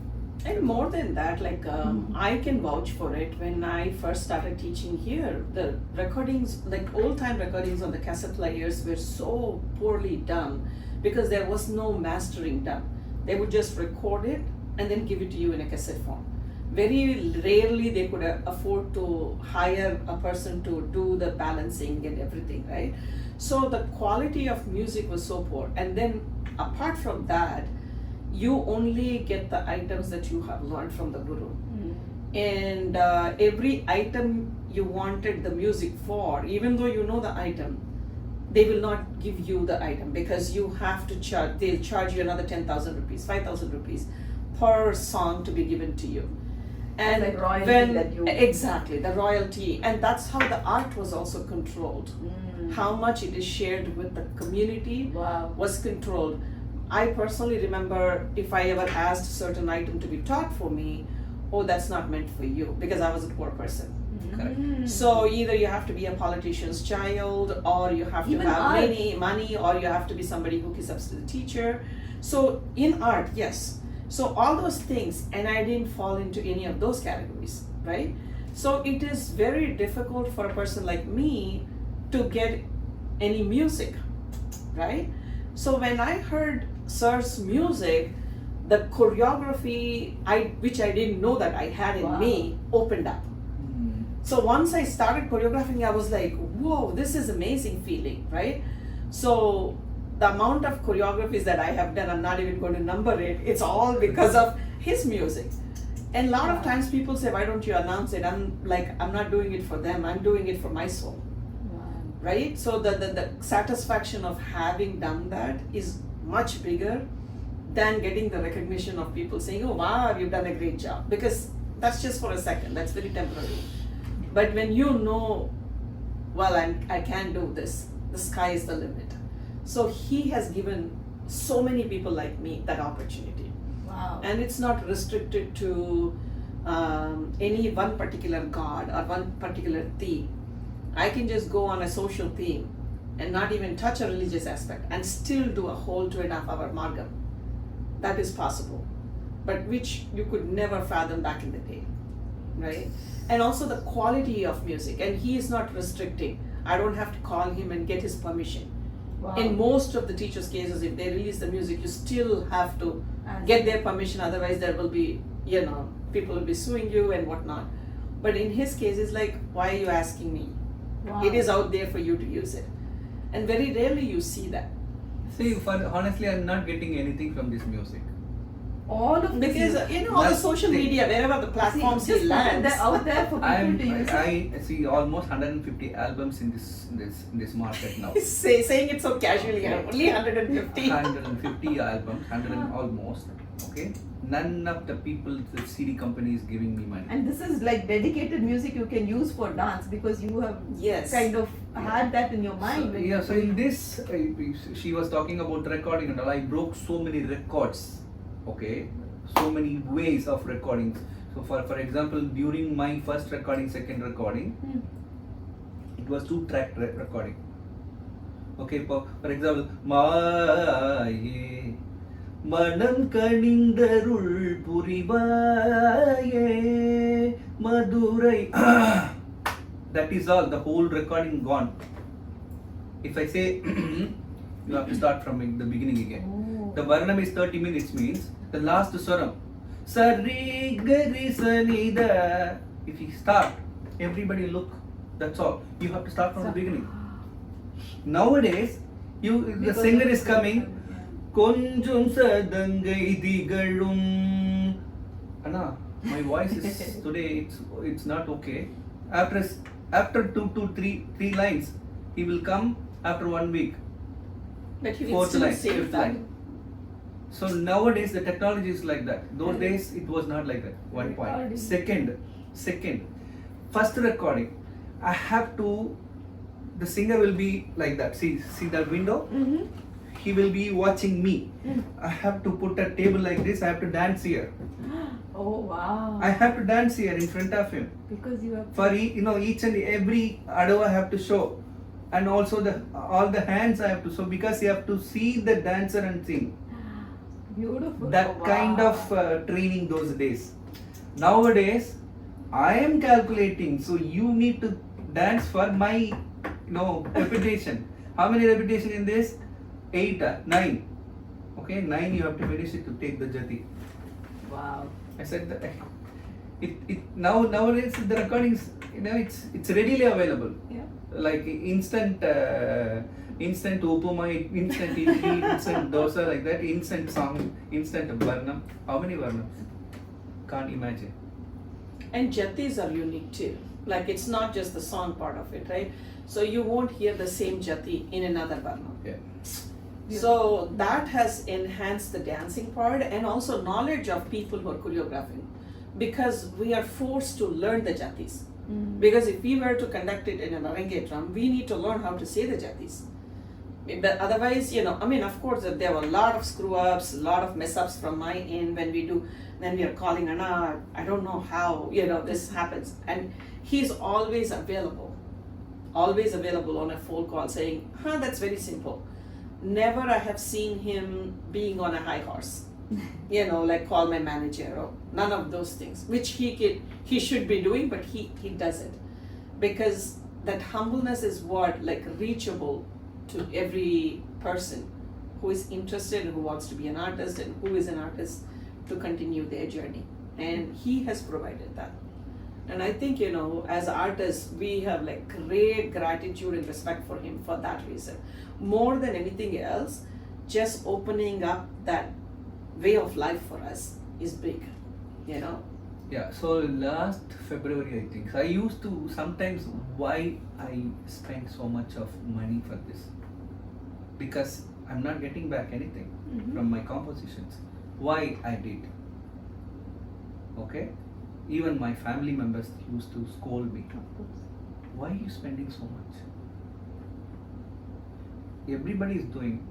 B: And more than that, I can vouch for it. When I first started teaching here, the recordings, like old time recordings on the cassette players, were so poorly done because there was no mastering done. They would just record it and then give it to you in a cassette form. Very rarely they could afford to hire a person to do the balancing and everything, right? So the quality of music was so poor. And then apart from that, you only get the items that you have learned from the guru. And every item you wanted the music for, even though you know the item, they will not give you the item because you have to charge. They'll charge you another 10,000 rupees, 5,000 rupees per song to be given to you. And
A: like royalty that you-
B: exactly, the royalty, and that's how the art was also controlled. How much it is shared with the community
A: Wow.
B: was controlled. I personally remember if I ever asked a certain item to be taught for me, oh, that's not meant for you, because I was a poor person.
C: Correct.
B: So either you have to be a politician's child, or you have to
A: Even
B: have
A: art.
B: many money, or you have to be somebody who kiss up to the teacher. So in art, yes. So all those things, and I didn't fall into any of those categories, right? So it is very difficult for a person like me to get any music, right? So when I heard Sir's music, the choreography, which I didn't know that I had in
A: Wow.
B: me, opened up. So once I started choreographing, I was like, whoa, this is amazing feeling, right? So the amount of choreographies that I have done, I'm not even going to number it. It's all because of his music. And a lot of times people say, why don't you announce it? I'm like, I'm not doing it for them. I'm doing it for my soul, right? So the satisfaction of having done that is much bigger than getting the recognition of people saying, oh, wow, you've done a great job. Because that's just for a second. That's very temporary. But when you know, well, I can do this, the sky is the limit. So he has given so many people like me that opportunity.
A: Wow.
B: And it's not restricted to any one particular god or one particular theme. I can just go on a social theme and not even touch a religious aspect and still do a whole 2.5-hour Magnum. That is possible, but which you could never fathom back in the day, right? And also the quality of music, and he is not restricting. I don't have to call him and get his permission.
A: Wow.
B: In most of the teachers' cases, if they release the music, you still have to get their permission, otherwise there will be, people will be suing you and whatnot. But in his case, it's like, why are you asking me?
A: Wow.
B: It is out there for you to use it. And very rarely you see that.
C: See, honestly, I'm not getting anything from this music.
A: All of this
B: Because,
A: is-
B: all the
C: That's
B: social
C: the-
B: media, wherever the platforms
A: See,
B: he
A: just put it
B: lands.
A: there, out there for people to use it.
C: I see almost 150 albums in this market now.
B: He's saying it so casually, only 150.
C: 150 albums, 100 almost. Okay, none of the people, the CD company is giving me money.
A: And this is like dedicated music you can use for dance because you have
B: Yes.
A: kind of had that in your mind. when you-
C: So in this, she was talking about recording and all. I broke so many records. Okay, so many ways of recordings. So for example, during my first recording, second recording, it was 2-track recording. Okay, for example, Maaye Manam Kanindarul Purivaye Madurai. That is all, the whole recording gone. If I say, you have to start from the beginning again.
A: Oh.
C: The Varnam is 30 minutes, means the last Swaram. Sari Gari Sanida. If you start, everybody look, that's all. You have to start from the beginning. Nowadays, the
A: Because
C: singer
A: of
C: is
A: the-
C: coming. Konjum sadangai digalum. Anna, my voice is today it's not okay. After three lines, he will come after 1 week.
B: But he will
C: Fourth
B: still
C: line,
B: save
C: fifth
B: that.
C: line. So nowadays the technology is like that. Those days it was not like that. One point.
A: Recording.
C: Second, first recording, I have to. The singer will be like that. See that window.
A: Mhm.
C: He will be watching me. I have to put a table like this. I have to dance here.
A: Oh wow.
C: I have to dance here in front of him.
A: Because you have
C: For each and every adava I have to show, and also all the hands I have to show, because you have to see the dancer and sing.
A: beautiful.
C: That
A: Oh,
C: kind
A: wow.
C: of training those days. Nowadays, I am calculating. So you need to dance for my reputation. How many repetition in this? 8, 9. Okay, 9 you have to finish it to take the jati.
A: Wow.
C: I said that nowadays the recordings, it's readily available.
A: Yeah.
C: Like instant upama, instant idli, instant dosa, like that, instant song, instant varnam. How many varnams? Can't imagine.
B: And jatis are unique too. Like it's not just the song part of it, right? So you won't hear the same jati in another varna.
C: Yeah.
B: So that has enhanced the dancing part and also knowledge of people who are choreographing, because we are forced to learn the jatis. Because if we were to conduct it in an arangetram, we need to learn how to say the jatis. But otherwise, I mean, of course, there were a lot of screw ups, a lot of mess ups from my end when we are calling Anna, I don't know how, this happens. And he's always available on a phone call saying, that's very simple. Never I have seen him being on a high horse, like call my manager or none of those things, which he should be doing, but he doesn't. Because that humbleness is what, like, reachable to every person who is interested and who wants to be an artist and who is an artist to continue their journey. And he has provided that. And I think, as artists, we have like great gratitude and respect for him for that reason. More than anything else, just opening up that way of life for us is big,
C: Yeah, so last February, I think, I used to sometimes why I spend so much of money for this. Because I'm not getting back anything from my compositions. Why I did. Okay? Even my family members used to scold me. Why are you spending so much? Everybody is doing.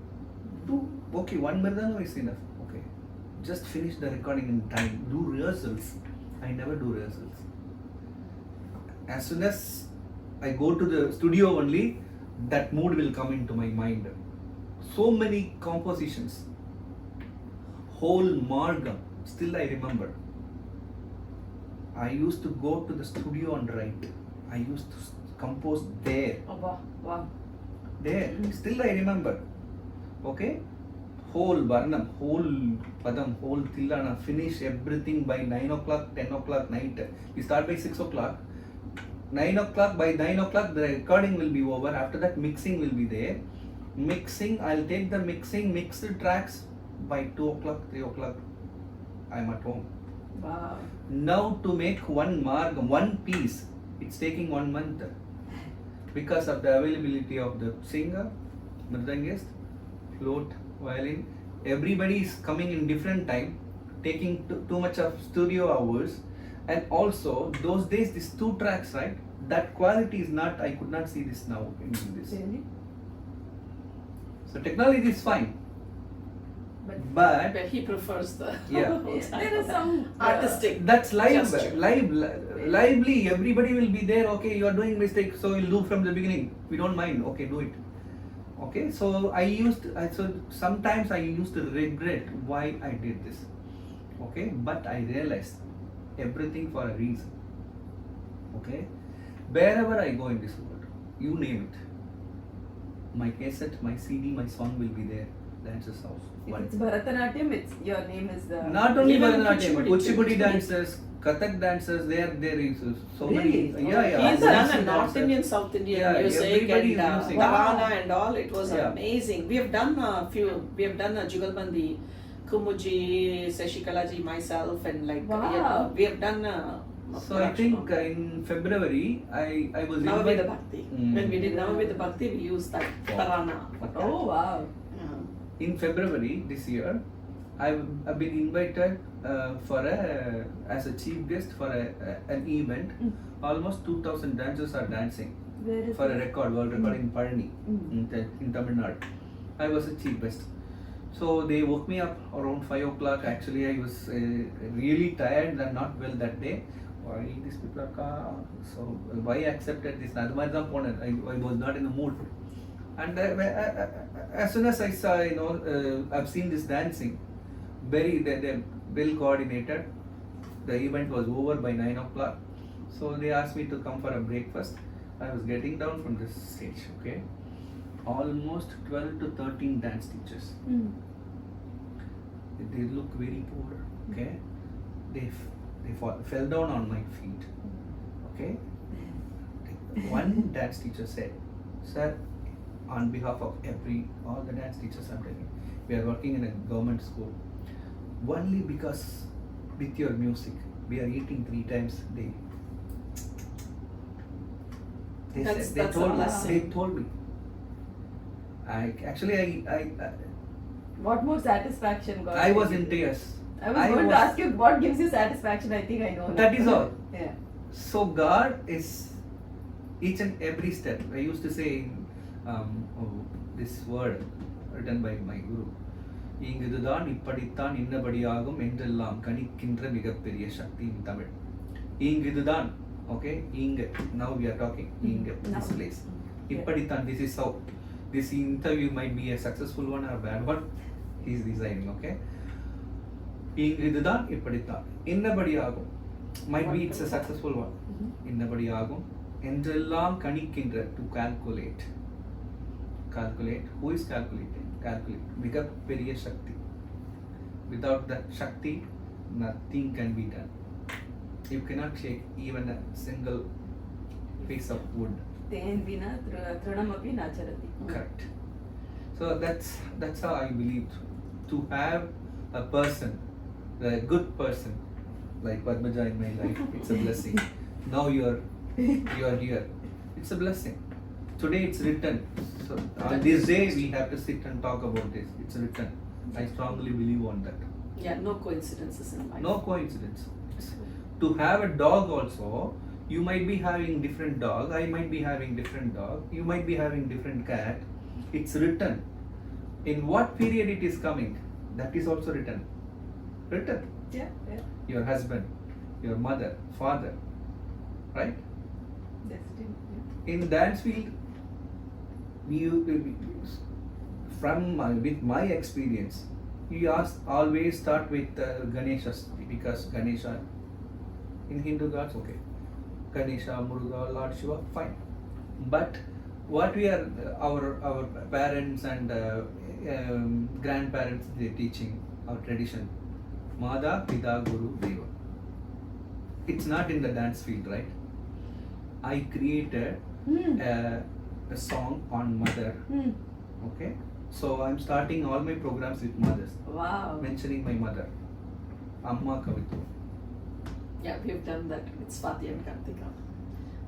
C: Okay, 1 mridangam is enough. Okay. Just finish the recording in time. Do rehearsals. I never do rehearsals. As soon as I go to the studio only, that mood will come into my mind. So many compositions. Whole Margam. Still I remember. I used to go to the studio and write. I used to compose there.
A: Oh, wow.
C: There. Still I remember. Okay? Whole Varnam, whole Padam, whole Tilana, finish everything by 9 o'clock, 10 o'clock night. We start by 6 o'clock. 9 o'clock, by 9 o'clock the recording will be over. After that mixing will be there. Mixing, I'll take the mixing, mix the tracks by 2 o'clock, 3 o'clock. I'm at home.
A: Wow.
C: Now to make one piece, it's taking 1 month. Because of the availability of the singer, mridangist, flute, violin, everybody is coming in different time, taking too much of studio hours. And also, those days, these 2 tracks, right? That quality is not, I could not see this now in this.
A: Really?
C: So technology is fine. But
B: he prefers the
C: Yeah.
A: There is some
B: artistic.
C: that's
B: gesture.
C: lively. Everybody will be there. Okay, you are doing mistake, so we'll do from the beginning. We don't mind. Okay, do it. Okay, so sometimes I used to regret why I did this. Okay, but I realized everything for a reason. Okay, wherever I go in this world, you name it, my cassette, my CD, my song will be there. Dancer's house.
A: If it's Bharatanatyam, your name is the.
C: Not only
B: Even
C: Bharatanatyam,
B: Kuchipudi
C: Kuchipudi dancers, Kathak dancers, there is so
A: Really?
C: many. Yeah.
B: He's done a North Indian, South Indian
C: Yeah,
B: music
C: everybody
B: and
C: is using.
B: Tarana and all. It was
C: Yeah.
B: amazing. We have done a few. We have done a Jugalbandi, Kumuji, Sashikalaji, myself, and
A: Wow.
B: we have done a.
C: So I think in February I was
B: Navaveda Bhakti.
C: Mm.
B: When we did Navaveda Bhakti, we used that Tarana.
A: Oh, wow.
C: in February this year, I've been invited as a chief guest for an event. Almost 2,000 dancers are dancing
A: Where is
C: for a
A: it?
C: world record in Palani, in Tamil Nadu. I was a chief guest. So they woke me up around 5 o'clock. Actually, I was really tired and not well that day. Why these people are so why I accepted this? I was not in the mood. And as soon as I saw, I've seen this dancing, they're well coordinated. The event was over by 9 o'clock. So they asked me to come for a breakfast. I was getting down from this stage, okay? Almost 12 to 13 dance teachers. They look very poor, okay? They fell down on my feet, okay? One dance teacher said, "Sir, on behalf of all the dance teachers, I'm telling you, we are working in a government school. Only because with your music, we are eating 3 times daily." They
B: That's-
C: said, they
B: that's a
C: told me.
B: blessing.
C: They told me. I
A: What more satisfaction God?
C: I was
A: can
C: in
A: give?
C: tears.
A: I was going to ask you what gives you satisfaction. I think I know.
C: That is all.
A: Yeah.
C: So God is each and every step. I used to say this word written by my guru. இங்குதுதான் இப்படித்தான் இன்னபடியாகும் என்றெல்லாம் கணிக்கின்ற மிகப்பெரிய சக்தி in Tamil. இங்குதுதான், okay, இங்க. Now we are talking இங்க, this place. இப்படித்தான், this is how. This interview might be a successful one or a bad one. He is deciding, okay. இங்குதுதான் இப்படித்தான் இன்னபடியாகும். Might be it's a successful one. இன்னபடியாகும் என்றெல்லாம் கணிக்கின்ற, to calculate. Calculate. Who is calculating? Calculate. மிகப்பெரிய சக்தி. Without that Shakti, nothing can be done. You cannot shake even a single piece of wood.
A: Ten vina trinamapi nacharati.
C: Correct. So that's how I believe. To have a person, a good person like Padmaja in my life, it's a blessing. Now you are here. It's a blessing. Today it's written. So on this day we have to sit and talk about this. It's written. I strongly believe on that.
B: Yeah, no coincidences in life.
C: No coincidence. To have a dog also, you might be having different dog, I might be having different dog, you might be having different cat. It's written. In what period it is coming, that is also written. Written.
A: Yeah.
C: Your husband, your mother, father, right?
A: Destined.
C: In dance field, with my experience, you always start with Ganesha, because Ganesha in Hindu gods, okay, Ganesha, Muruga, Lord Shiva, fine. But what we are, our parents and grandparents, they teaching our tradition, Mada, Pita, Guru, Deva. It's not in the dance field, right? I created a song on mother. Okay, so I'm starting all my programs with mothers.
A: Wow.
C: Mentioning my mother, Amma Kavitu.
B: Yeah, we've done that with Swati and Kartika.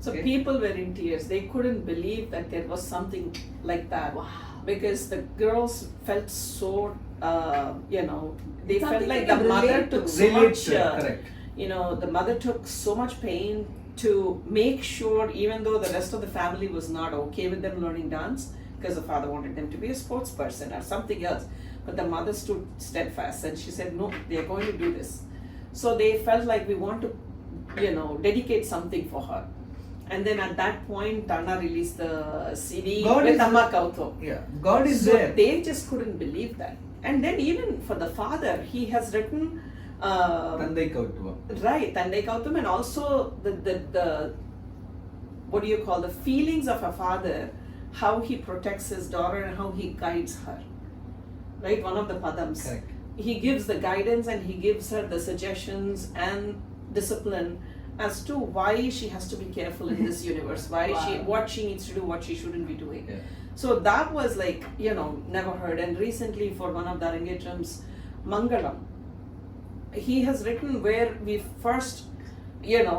B: So
C: Okay.
B: people were in tears. They couldn't believe that there was something like that. Wow. Because the girls felt so, they felt
A: Something
B: like
A: they
B: the
A: can
B: mother
A: relate
B: took
A: to.
B: so much,
C: Correct.
B: the mother took so much pain to make sure, even though the rest of the family was not okay with them learning dance, because the father wanted them to be a sports person or something else, but the mother stood steadfast and she said, no, they are going to do this. So they felt like we want to, dedicate something for her. And then at that point, Tana released the CD
C: God
B: with
C: is
B: Amma Kauto.
C: Yeah, God is
B: So
C: there.
B: they just couldn't believe that. And then even for the father, he has written
C: Tandai Kautuva.
B: right, Tandai Kautum, and also the what do you call, the feelings of a father, how he protects his daughter and how he guides her. Right, one of the padams.
C: Correct.
B: He gives the guidance and he gives her the suggestions and discipline as to why she has to be careful in this universe, what she needs to do, what she shouldn't be doing.
C: Yeah.
B: So that was like, never heard. And recently for one of the Arangetrams, Mangalam, he has written where we first,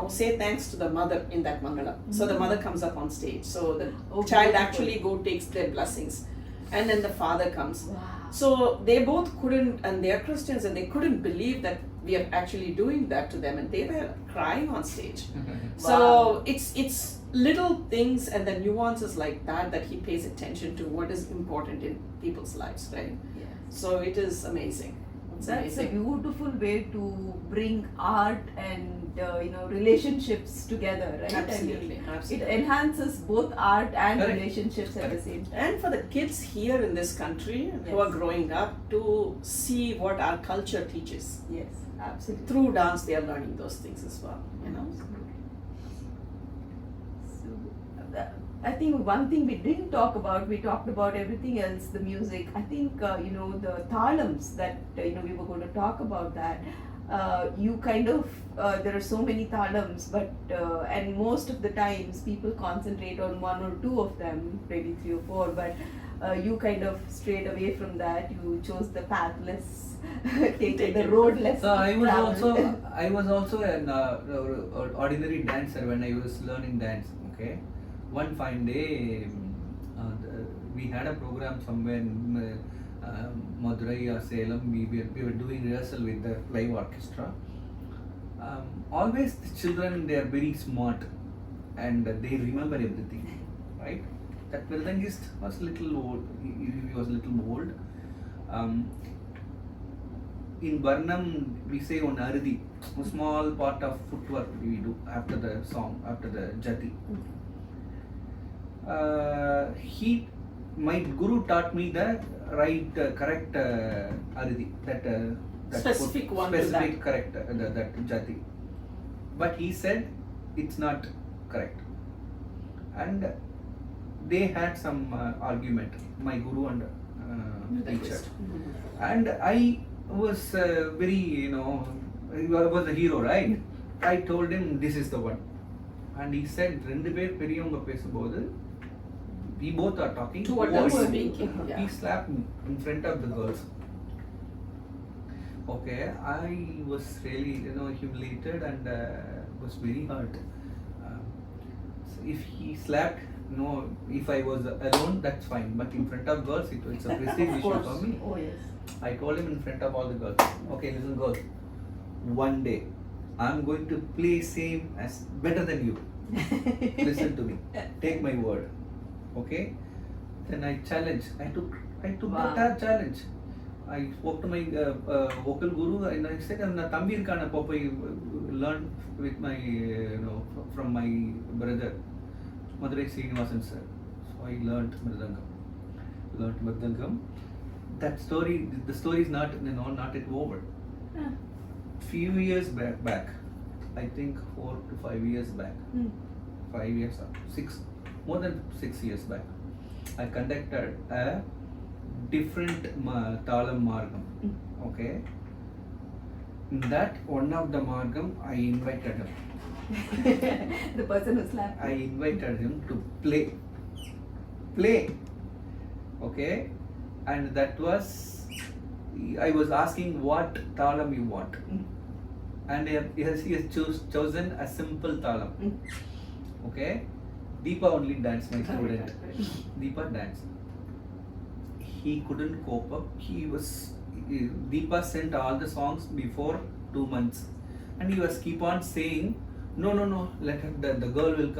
B: say thanks to the mother in that Mangalam. So the mother comes up on stage. So the child actually takes their blessings. And then the father comes.
A: Wow.
B: So they both couldn't, and they're Christians, and they couldn't believe that we are actually doing that to them, and they were crying on stage. So it's little things and the nuances like that he pays attention to what is important in people's lives, right?
A: Yes.
B: So it is amazing. It's
A: That's
B: amazing.
A: a beautiful way to bring art and relationships together, right?
B: Absolutely,
A: I mean,
B: absolutely.
A: It enhances both art and
C: Correct.
A: relationships at the same time.
B: And for the kids here in this country who are
A: Yes.
B: growing up to see what our culture teaches.
A: Yes, absolutely.
B: Through dance, they are learning those things as well,
A: So, I think one thing we didn't talk about, we talked about everything else, the music. I think, the thalams that, we were going to talk about that. You kind of, there are so many thalams, but, and most of the times people concentrate on one or two of them, maybe 3 or 4, but you kind of strayed away from that. You chose the pathless, taking the road less.
C: So I was
A: traveled.
C: also an ordinary dancer when I was learning dance. Okay, one fine day, we had a program somewhere in Madurai or Salem. We were doing rehearsal with the live orchestra. Always the children, they are very smart and they remember everything, right? That Mridangist was little old. He was little old. In Varnam, we say on Ardi, a small part of footwork we do after the song, after the jati. My guru taught me the right, correct Ardi, that
B: Specific one to
C: specific
B: that.
C: correct that jati. But he said it's not correct, and they had some argument, my guru and teacher, and I was very, I was a hero, right? I told him this is the one, and he said, "Rendu per periyavanga pesumbodu, we both are talking
B: Two adults speaking, yeah.
C: He slapped me in front of the girls. Okay, I was really, humiliated and was very hurt. So if he slapped, if I was alone, that's fine. But in front of girls, it's a prestige issue
A: course.
C: for me.
A: Oh yes.
C: I told him in front of all the girls, okay, listen girls, one day I'm going to play same as better than you. Listen to me. Take my word. Okay? Then I challenged. I took
A: Wow.
C: that challenge. I spoke to my vocal guru and I said, "Na Tambir kana popai learn with my, from my brother, Madurai Srinivasan sir." So I learned Mridangam. That story, the story is not, not yet over.
A: Ah.
C: Few years back, I think 4 to 5 years back, 5 years, 6, more than 6 years back, I conducted a different Talam Margam. Okay. In that one of the Margam, I invited him.
A: The person who slapped
C: I
A: you.
C: invited him to play. Okay. And that was, I was asking what talam you want. And he has chosen a simple talam. Okay. Deepa only danced, my student. Deepa danced. He couldn't cope up. Deepa sent all the songs before 2 months. And he was keep on saying, no, let her, the girl will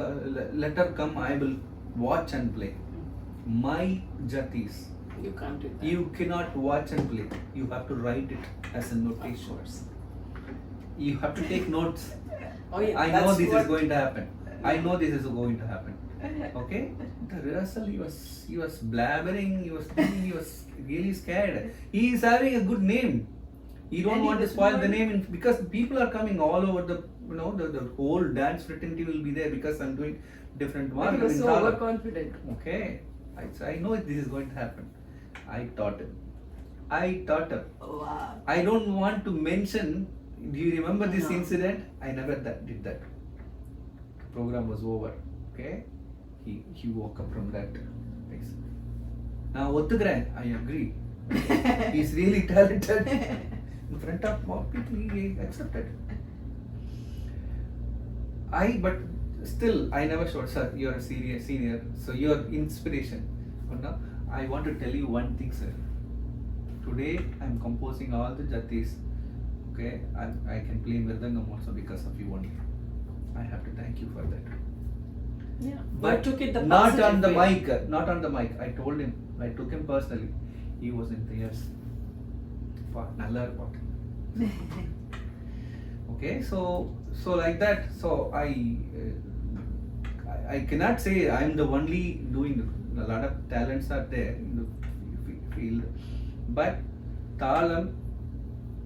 C: let her come, I will watch and play. My jatis,
B: You can't do that.
C: you cannot watch and play. You have to write it as a notation.
B: Of course.
C: You have to take notes.
B: Oh yeah,
C: I know
B: that's
C: this
B: what-
C: is going to happen. I know this is going to happen. Okay? The rehearsal, he was blabbering, he was really scared. He is having a good name. You don't
A: And he
C: want to
A: was
C: spoil the
A: more-
C: name because people are coming all over the whole dance fraternity will be there because I'm doing different
A: But he
C: one.
A: was
C: in
A: so
C: Thala.
A: overconfident.
C: Okay. I know this is going to happen. I taught him.
A: Wow.
C: I don't want to mention. Do you remember this
A: No.
C: incident? I never did that. The program was over. Okay. He woke up from that place. Now Ottugran, I agree. He's really talented. In front of more people, he accepted. But still, I never showed, sir, you're a senior, so you're inspiration. But now, I want to tell you one thing, sir. Today, I'm composing all the jatis. Okay, I can play Mridangam also because of you only. I have to thank you for that.
B: Yeah.
C: But
B: you took it the
C: not
B: positive
C: on the
B: way.
C: mic, not on the mic. I told him, I took him personally. He was in tears. Nalla irupattu. Okay, so like that. So I cannot say I'm the only doing. A lot of talents are there in the field, but talam,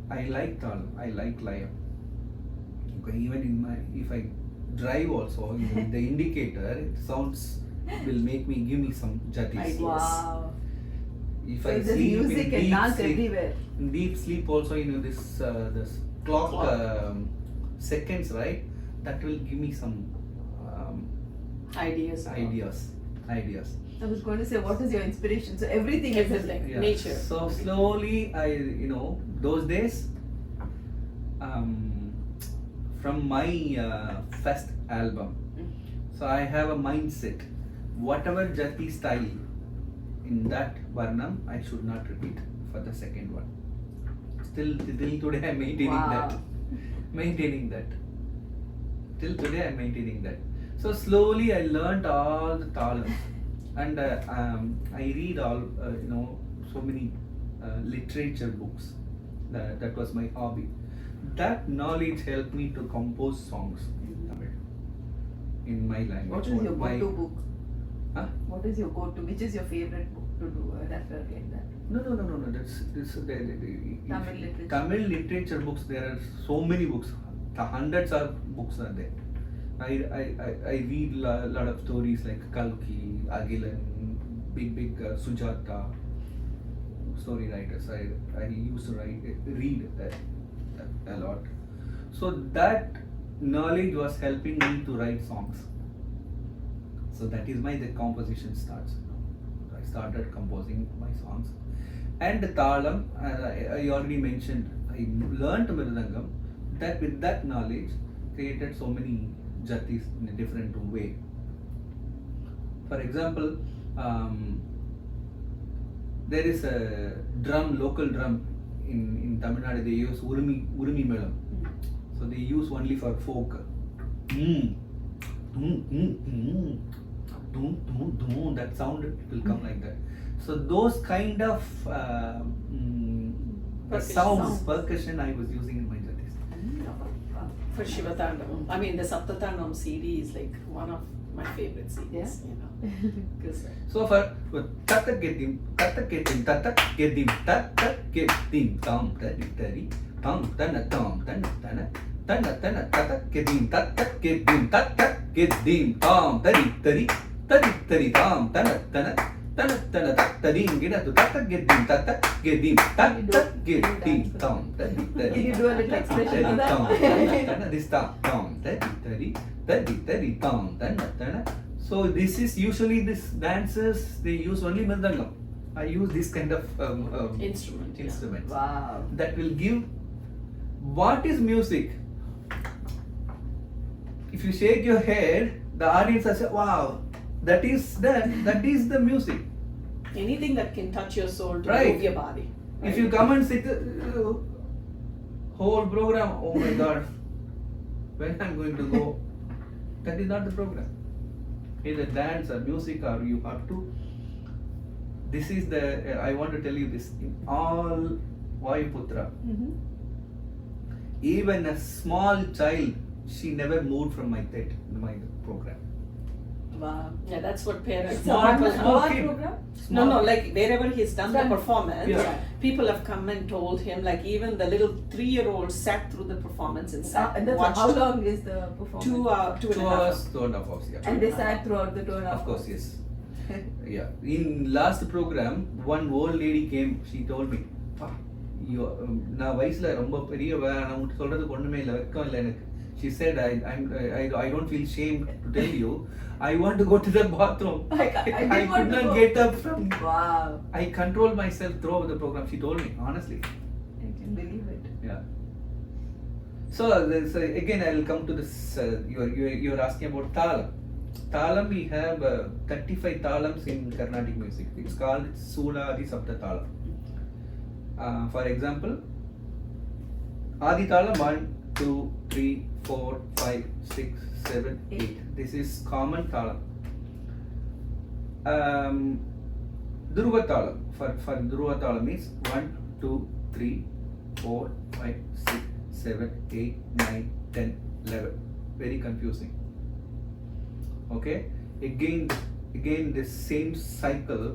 C: I like talam. I like layam. Okay, even if I drive also, the indicator, it will give me some jatis.
B: Ideas.
A: Wow.
C: If
A: So
C: I
A: there's
C: sleep
A: music
C: in
A: and
C: deep
A: dance
C: sleep,
A: everywhere.
C: in deep sleep also, this clock seconds, right? That will give me some
B: Ideas.
C: ideas.
A: I was going to say, what is your inspiration? So everything is
B: Everything.
C: Yeah.
B: Nature.
C: So slowly, those days, from my first album, so I have a mindset. whatever jati style in that varnam, I should not repeat for the second one. Still till today I'm maintaining
A: Wow.
C: that. Maintaining that. Till today I'm maintaining that. So slowly I learnt all the talams, and I read all so many literature books. That was my hobby. That knowledge helped me to compose songs in Tamil, in my language.
A: What is your
C: My-
A: go-to book?
C: Huh?
A: What is your go-to? Which is your favorite book to do a refer like that?
C: No. That's
A: Tamil literature.
C: Tamil literature books. There are so many books. Hundreds of books are there. I read lot of stories like Kalki, Agilan, big Sujata story writers. I used to read a lot. So that knowledge was helping me to write songs. So that is the composition starts. I started composing my songs. And the talam, I already mentioned, I learned Mridangam. That with that knowledge created so many jatis in a different way. For example, there is a drum, local drum in Tamil Nadu. They use urumi melam. So they use only for folk. That sound will come like that. So those kind of sounds, percussion I was using in my jatis.
B: For Shivatandam, I mean the Saptatandam CD is like one of my favorite CDs.
A: Yeah.
B: You know, because
C: So for tatakedim, tatakedim, tam tari, tam tana, tatakedim, tam tari, tam tana, tadim, gina to tatakedim, tam
A: Can you do a little expression of that?
C: This tam tari, tam. So this is usually this dancers they use only mridangam. I use this kind of
B: instrument. Yeah.
C: instruments
A: Wow.
C: that will give what is music. If you shake your head, the audience will say, "Wow, that is the music."
B: Anything that can touch your soul to
C: Right.
B: move your body.
C: If you come and sit whole program, oh my God, when I'm going to go, that is not the program. Either dance or music or you have to. This is the, I want to tell you this, in all Vayu Putra, even a small child, she never moved from my program.
A: Wow.
B: Yeah, that's what parents.
C: Small
B: people-
C: kid.
A: program?
B: No, like wherever he's done the
A: Done.
B: performance,
C: Yeah.
B: people have come and told him, like even the little 3-year-old sat through the performance and sat
A: And
B: and
A: that's
B: watched
A: how long is the performance?
B: 2 and
C: 2
B: a half
C: hours, 2.5 hours, yeah.
A: And they sat throughout the 2.5
C: Of course,
A: hours.
C: yes. Yeah. In last program, one old lady came. She told me, "Pa, நான் வயசுல ரொம்ப பெரிய நான் உன்கிட்ட சொல்றதுக்கு ஒண்ணுமே இல்லை வெக்கம் இல்லை எனக்கு." She said, I don't feel shame to tell you. I want to go to the bathroom.
A: I didn't want
C: could
A: to
C: not
A: go.
C: get up from.
A: Wow.
C: I controlled myself throughout the program. She told me honestly.
A: I can believe it.
C: Yeah. So again, I will come to this. You are asking about talam. Talam, we have 35 talams in Carnatic music. It's called Sula Adi Sapta Talam. For example, Adi Talam 1, 2, 3, 4, 5, 6, 7, 8. This is common talam. Dhruva Talam. For Dhruva Talam means 1, 2, 3, 4, 5, 6, 7, 8, 9, 10, 11. Very confusing. Okay, again the same cycle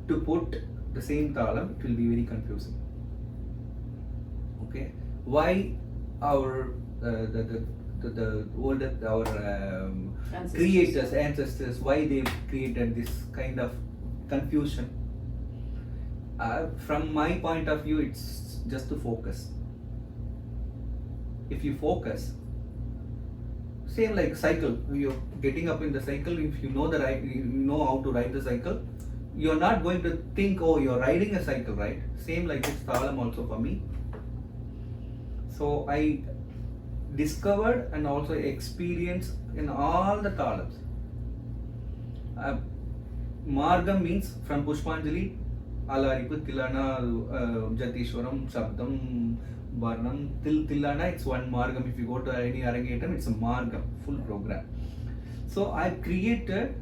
C: to put the same talam, it will be very confusing. Okay, why our the older our
B: Ancestors.
C: ancestors, why they created this kind of confusion? From my point of view, it's just to focus. If you focus, same like cycle, you're getting up in the cycle. If you know you know how to ride the cycle, you're not going to think, oh, you're riding a cycle, right? Same like this talam also for me. So I discovered and also experienced in all the talams. Margam means from Pushpanjali, Alaripu, Tilana, Jatishwaram, Sabdam, Varnam, Tilana, it's one Margam. If you go to any Arangetam, it's a Margam, full program. So I created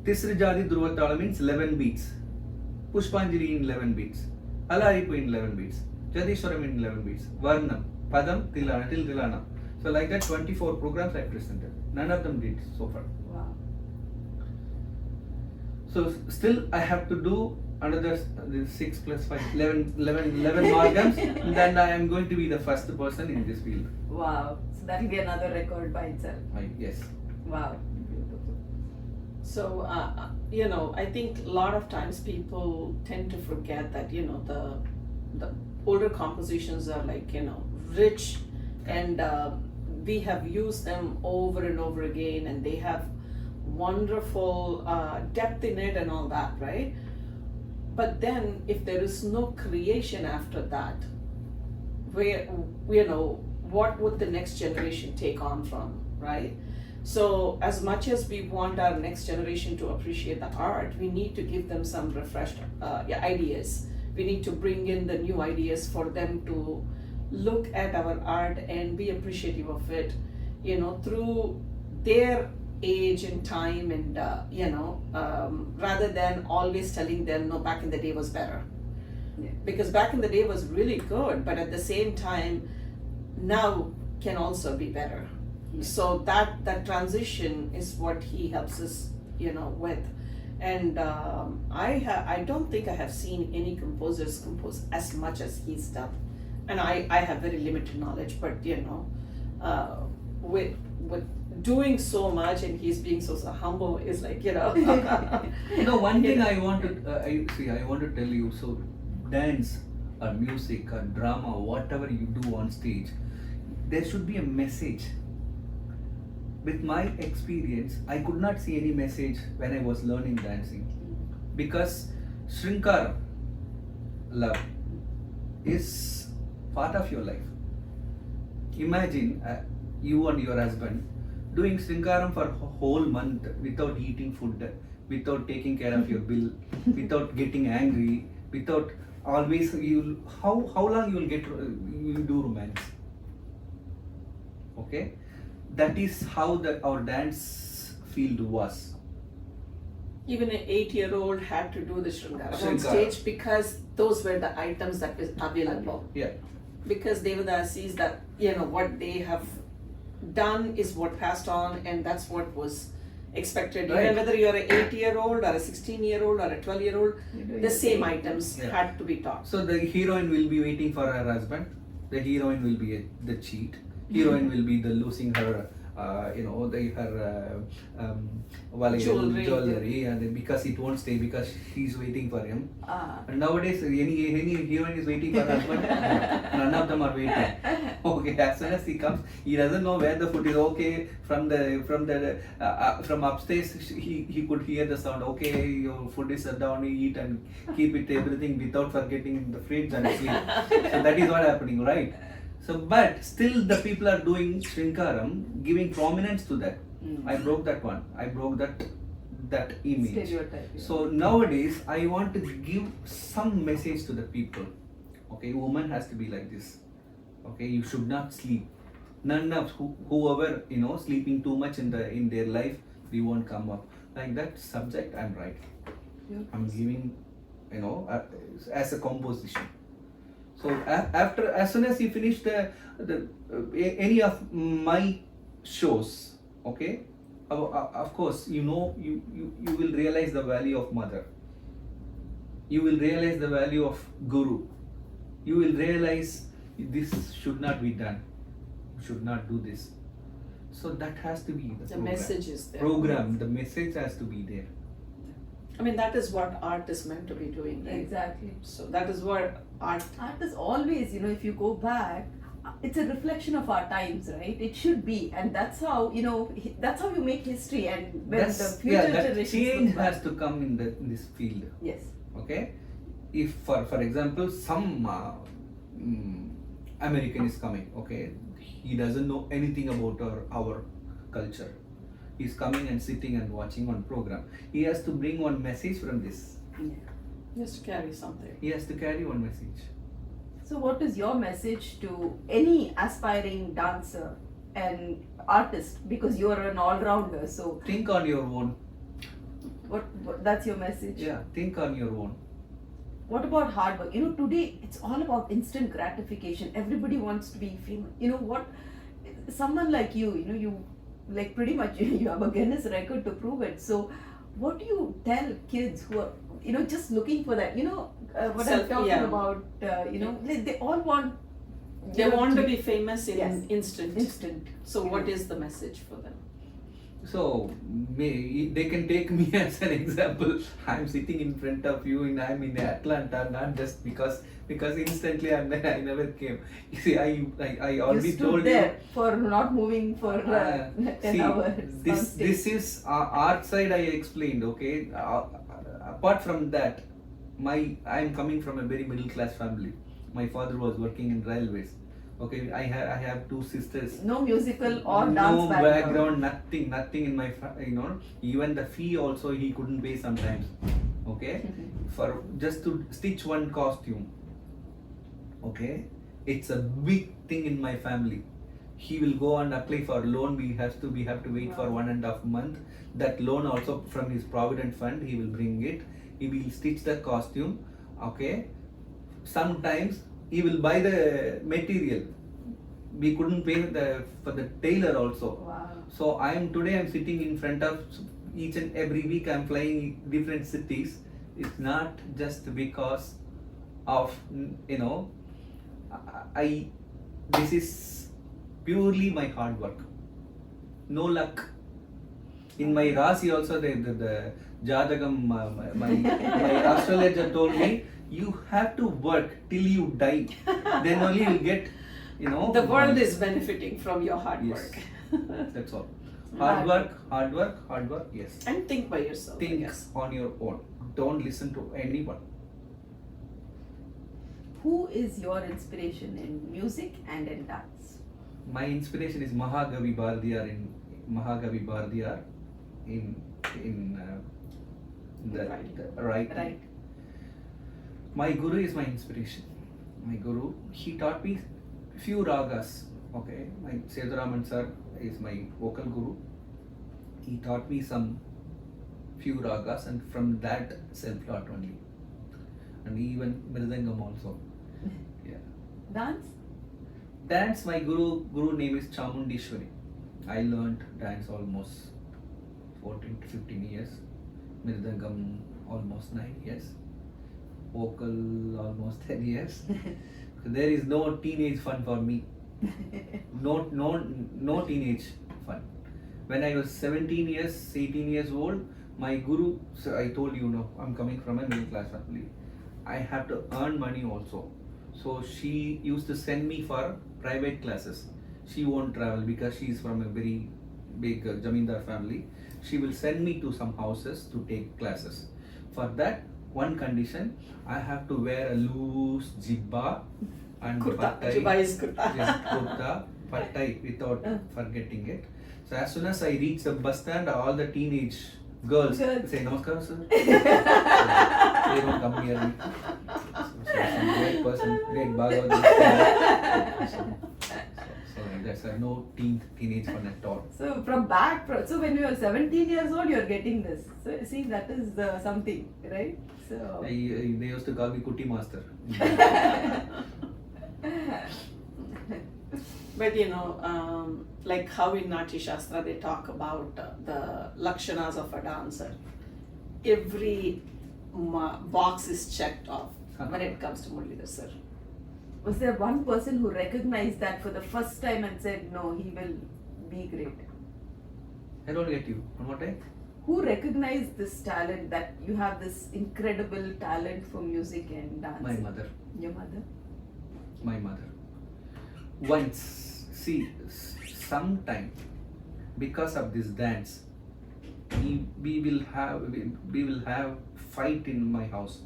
C: Tisrijadi Dhruvatala means 11 beats, Pushpanjali in 11 beats, Alaripu in 11 beats, Jatishwaram in 11 beats, Varnam, Padam, Tilana, till Tilana. So like that 24 programs I presented. None of them did so far.
A: Wow.
C: So still I have to do another 6 plus 5, 11 margams. Then I am going to be the first person in this field.
A: Wow. So that will be another record by itself.
C: Yes.
A: Wow. Beautiful.
B: So, I think a lot of times people tend to forget that, the older compositions are like, rich, and we have used them over and over again, and they have wonderful depth in it and all that, right? But then if there is no creation after that, where, what would the next generation take on from, right? So as much as we want our next generation to appreciate the art, we need to give them some refreshed ideas. We need to bring in the new ideas for them to look at our art and be appreciative of it, through their age and time, and rather than always telling them, no, back in the day was better.
A: Yeah.
B: Because back in the day was really good, but at the same time, now can also be better.
A: Yeah.
B: So that transition is what he helps us, with. And I don't think I have seen any composers compose as much as he's done. And I have very limited knowledge, but with doing so much, and he's being so humble, is like,
C: One thing I want to tell you, so dance or music or drama, whatever you do on stage, there should be a message. With my experience, I could not see any message when I was learning dancing, because Shrinkaram, love, is part of your life. Imagine you and your husband doing Shrinkaram for a whole month without eating food, without taking care of your bill, without getting angry, without always how long you will do romance. Okay, that is how our dance field was.
B: Even an 8-year-old had to do the Shringara on
C: Shringara.
B: stage, because those were the items that was available.
C: Yeah.
B: Because they were the Asis that, what they have done is what passed on, and that's what was expected.
C: Right.
B: Even whether you're an 8-year-old or a 16-year-old or a 12-year-old,
A: You're doing
B: the
A: the
B: same
A: same
B: items
C: Yeah.
B: had to be taught.
C: So the heroine will be waiting for her husband. The heroine will be the cheat. Heroine will be the losing her, her jewelry, and then because it won't stay because she's waiting for him. And nowadays, any heroine is waiting for her husband. None of them are waiting. Okay, as soon as he comes, he doesn't know where the food is. Okay, from upstairs, he could hear the sound. Okay, your food is set down. Eat and keep it everything without forgetting the fridge and sleep. So that is what happening, right? So, but still the people are doing Shrinkaram, giving prominence to that. I broke that one. I broke that image.
A: Stereotype. Yeah.
C: So nowadays, I want to give some message to the people. Okay, woman has to be like this. Okay, you should not sleep. None of whoever sleeping too much in their life, we won't come up. Like that subject, I'm right.
A: Yeah.
C: I'm giving, as a composition. So after, as soon as you finish any of my shows, okay, of course, you will realize the value of mother. You will realize the value of guru. You will realize this should not be done. You should not do this. So that has to be the program.
B: Message is there.
C: Program. The message has to be there.
B: I mean, that is what art is meant to be doing, right?
A: Exactly.
B: So that is what art.
A: Art is always, if you go back, it's a reflection of our times, right? It should be, and that's how that's how you make history. And when the future
C: that
A: generations
C: change
A: look back-
C: has to come in this field.
A: Yes.
C: Okay, if for example some American is coming, okay, he doesn't know anything about our culture. He's coming and sitting and watching one program. He has to bring one message from this.
B: Yeah. Just to carry something.
C: He has to carry one message.
A: So, what is your message to any aspiring dancer and artist? Because you are an all-rounder, so
C: Think on your own.
A: what that's your message.
C: Yeah, think on your own.
A: What about hard work? Today it's all about instant gratification. Everybody wants to be famous. What? Someone like you like pretty much you have a Guinness record to prove it. So, what do you tell kids who are just looking for that? What I'm talking
B: Yeah.
A: about. They all want.
B: They want to be famous in
A: Yes.
B: instant.
A: Instant.
B: So what is the message for them?
C: So they can take me as an example. I'm sitting in front of you and I'm in Atlanta, not just because instantly I never came. You see, I already
A: You stood
C: told
A: there for not moving for 10
C: see,
A: hours. on stage.
C: this is art side I explained. Okay, apart from that, I'm coming from a very middle class family. My father was working in railways. Okay, I have two sisters.
A: No musical or dance
C: No background, nothing in my even the fee also he couldn't pay sometimes. Okay, for just to stitch one costume. Okay, it's a big thing in my family. He will go and apply for loan. We have to wait for 1.5 month. That loan also from his provident fund he will bring it. He will stitch the costume. Okay, sometimes he will buy the material. We couldn't pay for the tailor also.
A: Wow.
C: So I'm sitting in front of each and every week. I'm flying different cities. It's not just because of this is purely my hard work. No luck. In my Rasi also the Jadagam, my astrologer told me, you have to work till you die. Then only you'll get,
B: The world is benefiting from your hard
C: Yes.
B: work.
C: That's all. Hard work, yes.
B: And think by yourself. I
C: Think
B: guess.
C: on your own. Don't listen to anyone.
A: Who is your inspiration in music and in dance?
C: My inspiration is Mahagavi Bharadiyar in the right.
A: Right.
C: My guru is my inspiration. My guru, he taught me few ragas. Okay, my Sidharth Raman sir is my vocal guru. He taught me some few ragas, and from that self-taught only. And even Mridangam also. Yeah.
A: Dance?
C: Dance, my guru name is Chamundishwari. I learned dance almost 14 to 15 years. Mridangam almost 9 years. Vocal almost 10 years. So there is no teenage fun for me. No teenage fun. When I was 17 years, 18 years old, my guru, so I told you, I'm coming from a middle class family. I have to earn money also. So she used to send me for private classes. She won't travel because she is from a very big Jamindar family. She will send me to some houses to take classes. For that, one condition, I have to wear a loose jibba and
B: Kurta.
C: pattai.
B: Jibba is kurta.
C: Yes, kurta, pattai without forgetting it. So as soon as I reach the bus stand, all the teenage girls
A: Good.
C: say, Namaskaram sir. So, they don't come near me. So some great person, great Bhagavad. So that's no teenage fun at all.
A: So so when you are 17 years old, you are getting this. So see, that is something, right? So
C: They used to call me Kuti Master.
B: But like how in Natya Shastra they talk about the lakshanas of a dancer. Every box is checked off when it comes to Muralidharan sir.
A: was there one person who recognized that for the first time and said, no, he will be great?
C: I don't get you. One more time.
A: Who recognized this talent, that you have this incredible talent for music and dance?
C: My mother.
A: Your mother?
C: My mother. Once, see, sometime because of this dance, we will have fight in my house.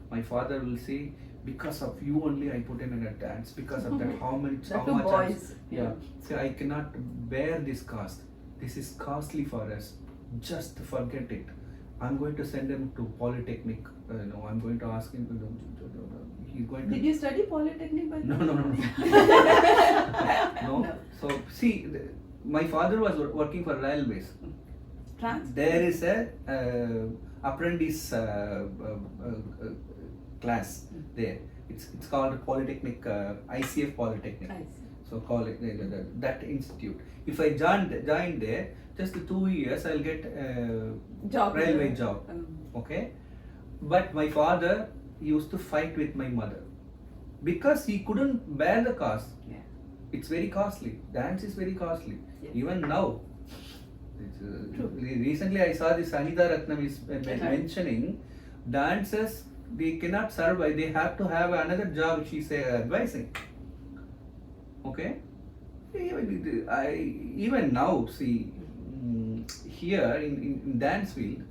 C: My father will say, because of you only I put him in a dance. Because of that, how much
A: The two
C: I'm-
A: boys.
C: yeah. So I cannot bear this caste. this is costly for us. Just forget it. I'm going to send him to Polytechnic. I'm going to ask him. He's going to.
A: Did you study Polytechnic by the
C: No,
A: way?
C: no, no, no. No. So see, my father was working for railways. There is a apprentice class there. It's called Polytechnic, ICF Polytechnic.
A: I see.
C: So call it that institute. If I join there, just 2 years I'll get a
A: Job.
C: railway job. Okay, but my father used to fight with my mother because he couldn't bear the cost.
A: Yeah.
C: It's very costly. Dance is very costly.
A: Yes.
C: Even now.
A: True.
C: Recently I saw this Anita Ratnam is mentioning dancers, they cannot survive. They have to have another job. She's advising. Okay. Even now, see, here in dance field,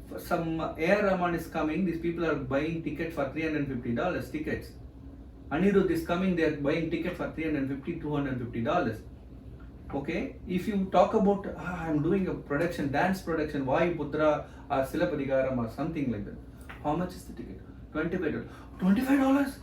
C: for some Air Rahman is coming. These people are buying tickets for $350 tickets. Anirudh is coming. They are buying ticket for $350, $250. Okay, if you talk about I'm doing a production, dance production, Vayu Putra or Silapadikaram or something like that, how much is the ticket? $25. $25?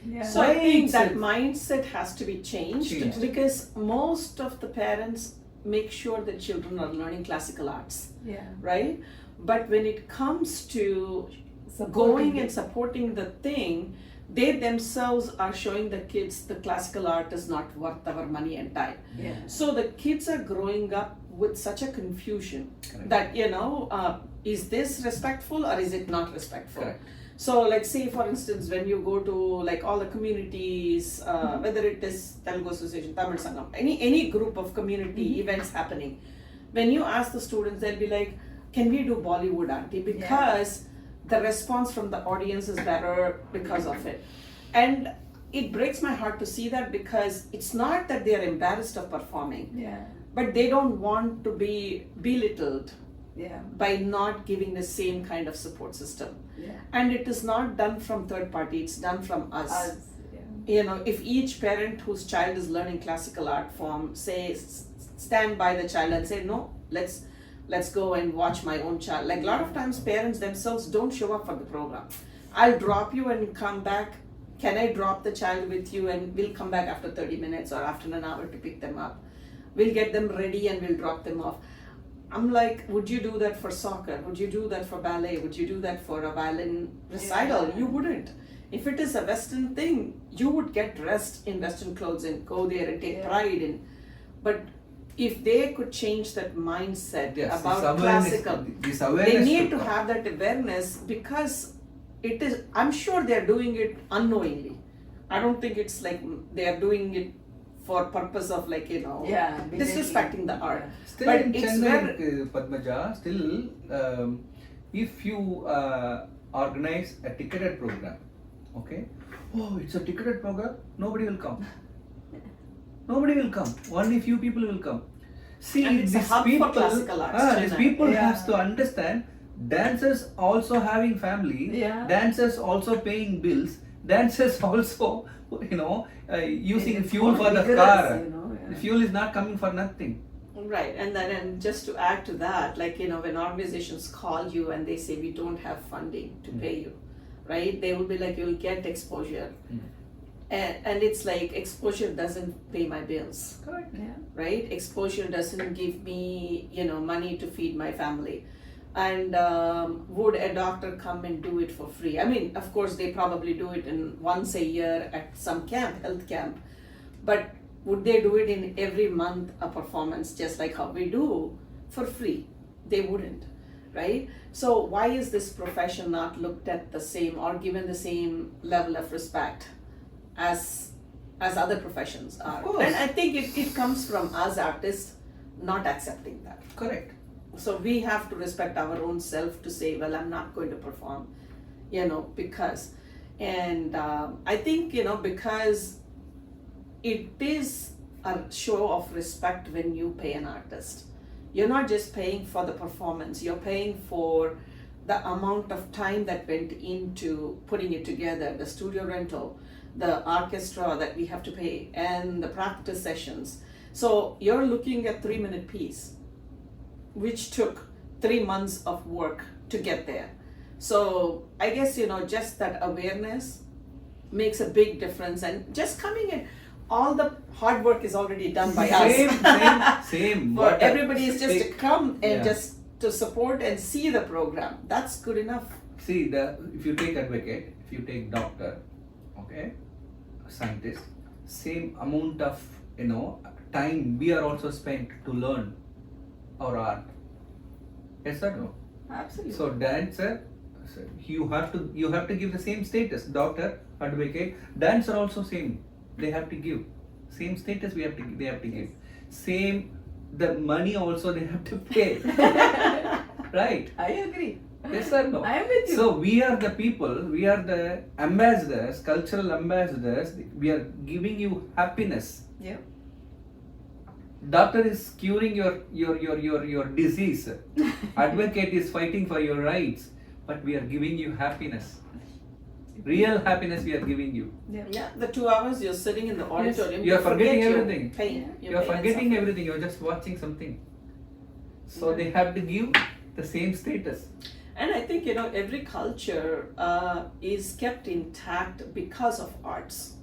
A: Yeah.
B: So I think that
C: Right.
B: mindset has to be changed because most of the parents make sure that children are learning classical arts,
A: Yeah.
B: right? But when it comes to
A: Supporting
B: going
A: it.
B: and supporting the thing, they themselves are showing the kids the classical art is not worth our money and time.
A: Yeah.
B: So the kids are growing up with such a confusion
C: Correct.
B: that is this respectful or is it not respectful?
C: Correct.
B: So like say for instance when you go to like all the communities, whether it is Telugu Association, Tamil Sangam, any group of community events happening, when you ask the students they'll be like, can we do Bollywood auntie? Because the response from the audience is better because of it. And it breaks my heart to see that because it's not that they are embarrassed of performing,
A: Yeah.
B: but they don't want to be belittled
A: Yeah.
B: by not giving the same kind of support system.
A: Yeah.
B: And it is not done from third party, it's done from us.
A: Us. Yeah.
B: If each parent whose child is learning classical art form stand by the child and say, no, let's go and watch my own child. Like a lot of times parents themselves don't show up for the program. I'll drop you and come back. Can I drop the child with you and we'll come back after 30 minutes or after an hour to pick them up. We'll get them ready and we'll drop them off. I'm like, would you do that for soccer? Would you do that for ballet? Would you do that for a violin recital?
A: Yeah.
B: You wouldn't. If it is a Western thing, you would get dressed in Western clothes and go there and take pride in. But if they could change that mindset
C: Yes,
B: about classical, they need to have that awareness because it is, I'm sure they're doing it unknowingly. I don't think it's like they're doing it for purpose of
A: Yeah.
B: disrespecting the art.
C: Still
B: But
C: in
B: it's
C: Chennai, Padmaja, still if you organize a ticketed program, okay? Oh, it's a ticketed program, nobody will come. Nobody will come. Only few people will come. See,
B: And it's a
C: these
B: hub for
C: people,
B: classical arts,
C: these
B: Chennai.
C: people
A: Yeah.
C: has to understand. Dancers also having family.
A: Yeah.
C: Dancers also paying bills. Dancers also, using
A: It's
C: fuel
A: more
C: for the
A: vigorous,
C: car.
A: yeah.
C: The fuel is not coming for nothing.
B: Right, and just to add to that, when organizations call you and they say we don't have funding to pay you, right? They will be like, you'll get exposure. And it's like exposure doesn't pay my bills,
C: Correct.
A: Yeah.
B: right? Exposure doesn't give me, money to feed my family. And would a doctor come and do it for free? I mean, of course, they probably do it once a year at some health camp. But would they do it in every month a performance just like how we do for free? They wouldn't, right? So why is this profession not looked at the same or given the same level of respect as other professions are?
C: Of course.
B: And I think it comes from us artists not accepting that.
C: Correct.
B: So we have to respect our own self to say, well, I'm not going to perform, because. And I think, because it is a show of respect when you pay an artist. You're not just paying for the performance, you're paying for the amount of time that went into putting it together, the studio rental, the orchestra that we have to pay, and the practice sessions. So you're looking at 3-minute piece, which took 3 months of work to get there. So I guess, just that awareness makes a big difference, and just coming in, all the hard work is already done by us.
C: Same.
B: For everybody is just to come and
C: Yeah.
B: just to support and see the program. That's good enough.
C: See, if you take advocate, if you take doctor, okay, scientist, same amount of time we are also spent to learn our art. Yes or no?
A: Absolutely.
C: So dancer, so you have to give the same status. Doctor, advocate, dancer also same. They have to give same status. They have to give same. The money also they have to pay. Right?
A: I agree.
C: Yes or no?
A: I am with you.
C: So we are the people. We are the ambassadors, cultural ambassadors. We are giving you happiness.
A: Yeah.
C: Doctor is curing your disease. Advocate is fighting for your rights. But we are giving you happiness. Real happiness we are giving you.
B: Yeah, the 2 hours you're sitting in the auditorium,
C: You are forgetting
B: forget your
C: everything.
B: pain.
C: You are forgetting everything. You are just watching something. So they have to give the same status.
B: And I think every culture is kept intact because of arts.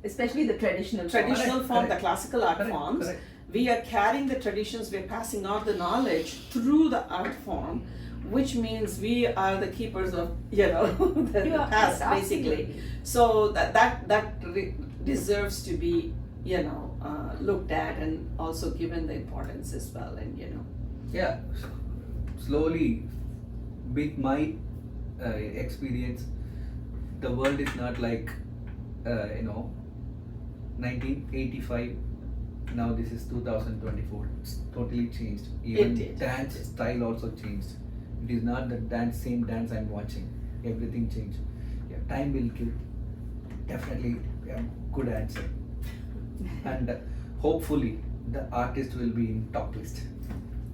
A: Especially the traditional
B: Traditional form, the
C: correct.
B: classical art
C: Correct,
B: forms.
C: correct.
B: We are carrying the traditions, we're passing on the knowledge through the art form, which means we are the keepers of the
A: Yeah,
B: past,
A: absolutely.
B: basically. So that deserves to be looked at and also given the importance as well. And
C: Yeah, slowly, with my experience, the world is not like 1985. Now this is 2024. It's totally changed. Even
B: It did.
C: dance style also changed. It is not the same dance I'm watching. Everything changed. Yeah, time will give definitely a good answer, and hopefully the artist will be in top list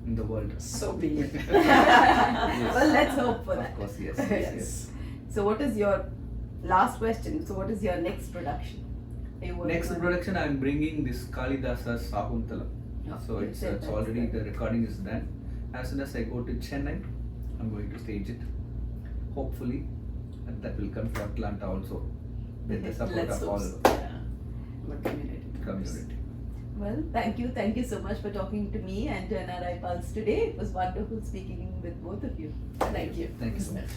C: in the world.
B: so be it.
A: Well, let's hope for that.
C: Of course, yes.
B: Yes.
A: So, what is your last question? So, what is your next production? Are you working
C: Next
A: on-
C: production, I'm bringing this Kalidasa's Sakuntala.
A: Oh,
C: So
A: you
C: it's
A: said that's
C: already
A: right.
C: the recording is done. As soon as I go to Chennai, I'm going to stage it. Hopefully, and that will come to Atlanta also with the support
B: Let's
C: of
B: hope
C: all
B: so. Yeah. The community.
C: community.
A: Well, thank you so much for talking to me and to NRI Pulse today. It was wonderful speaking with both of you.
B: Thank you.
C: Thank you so much.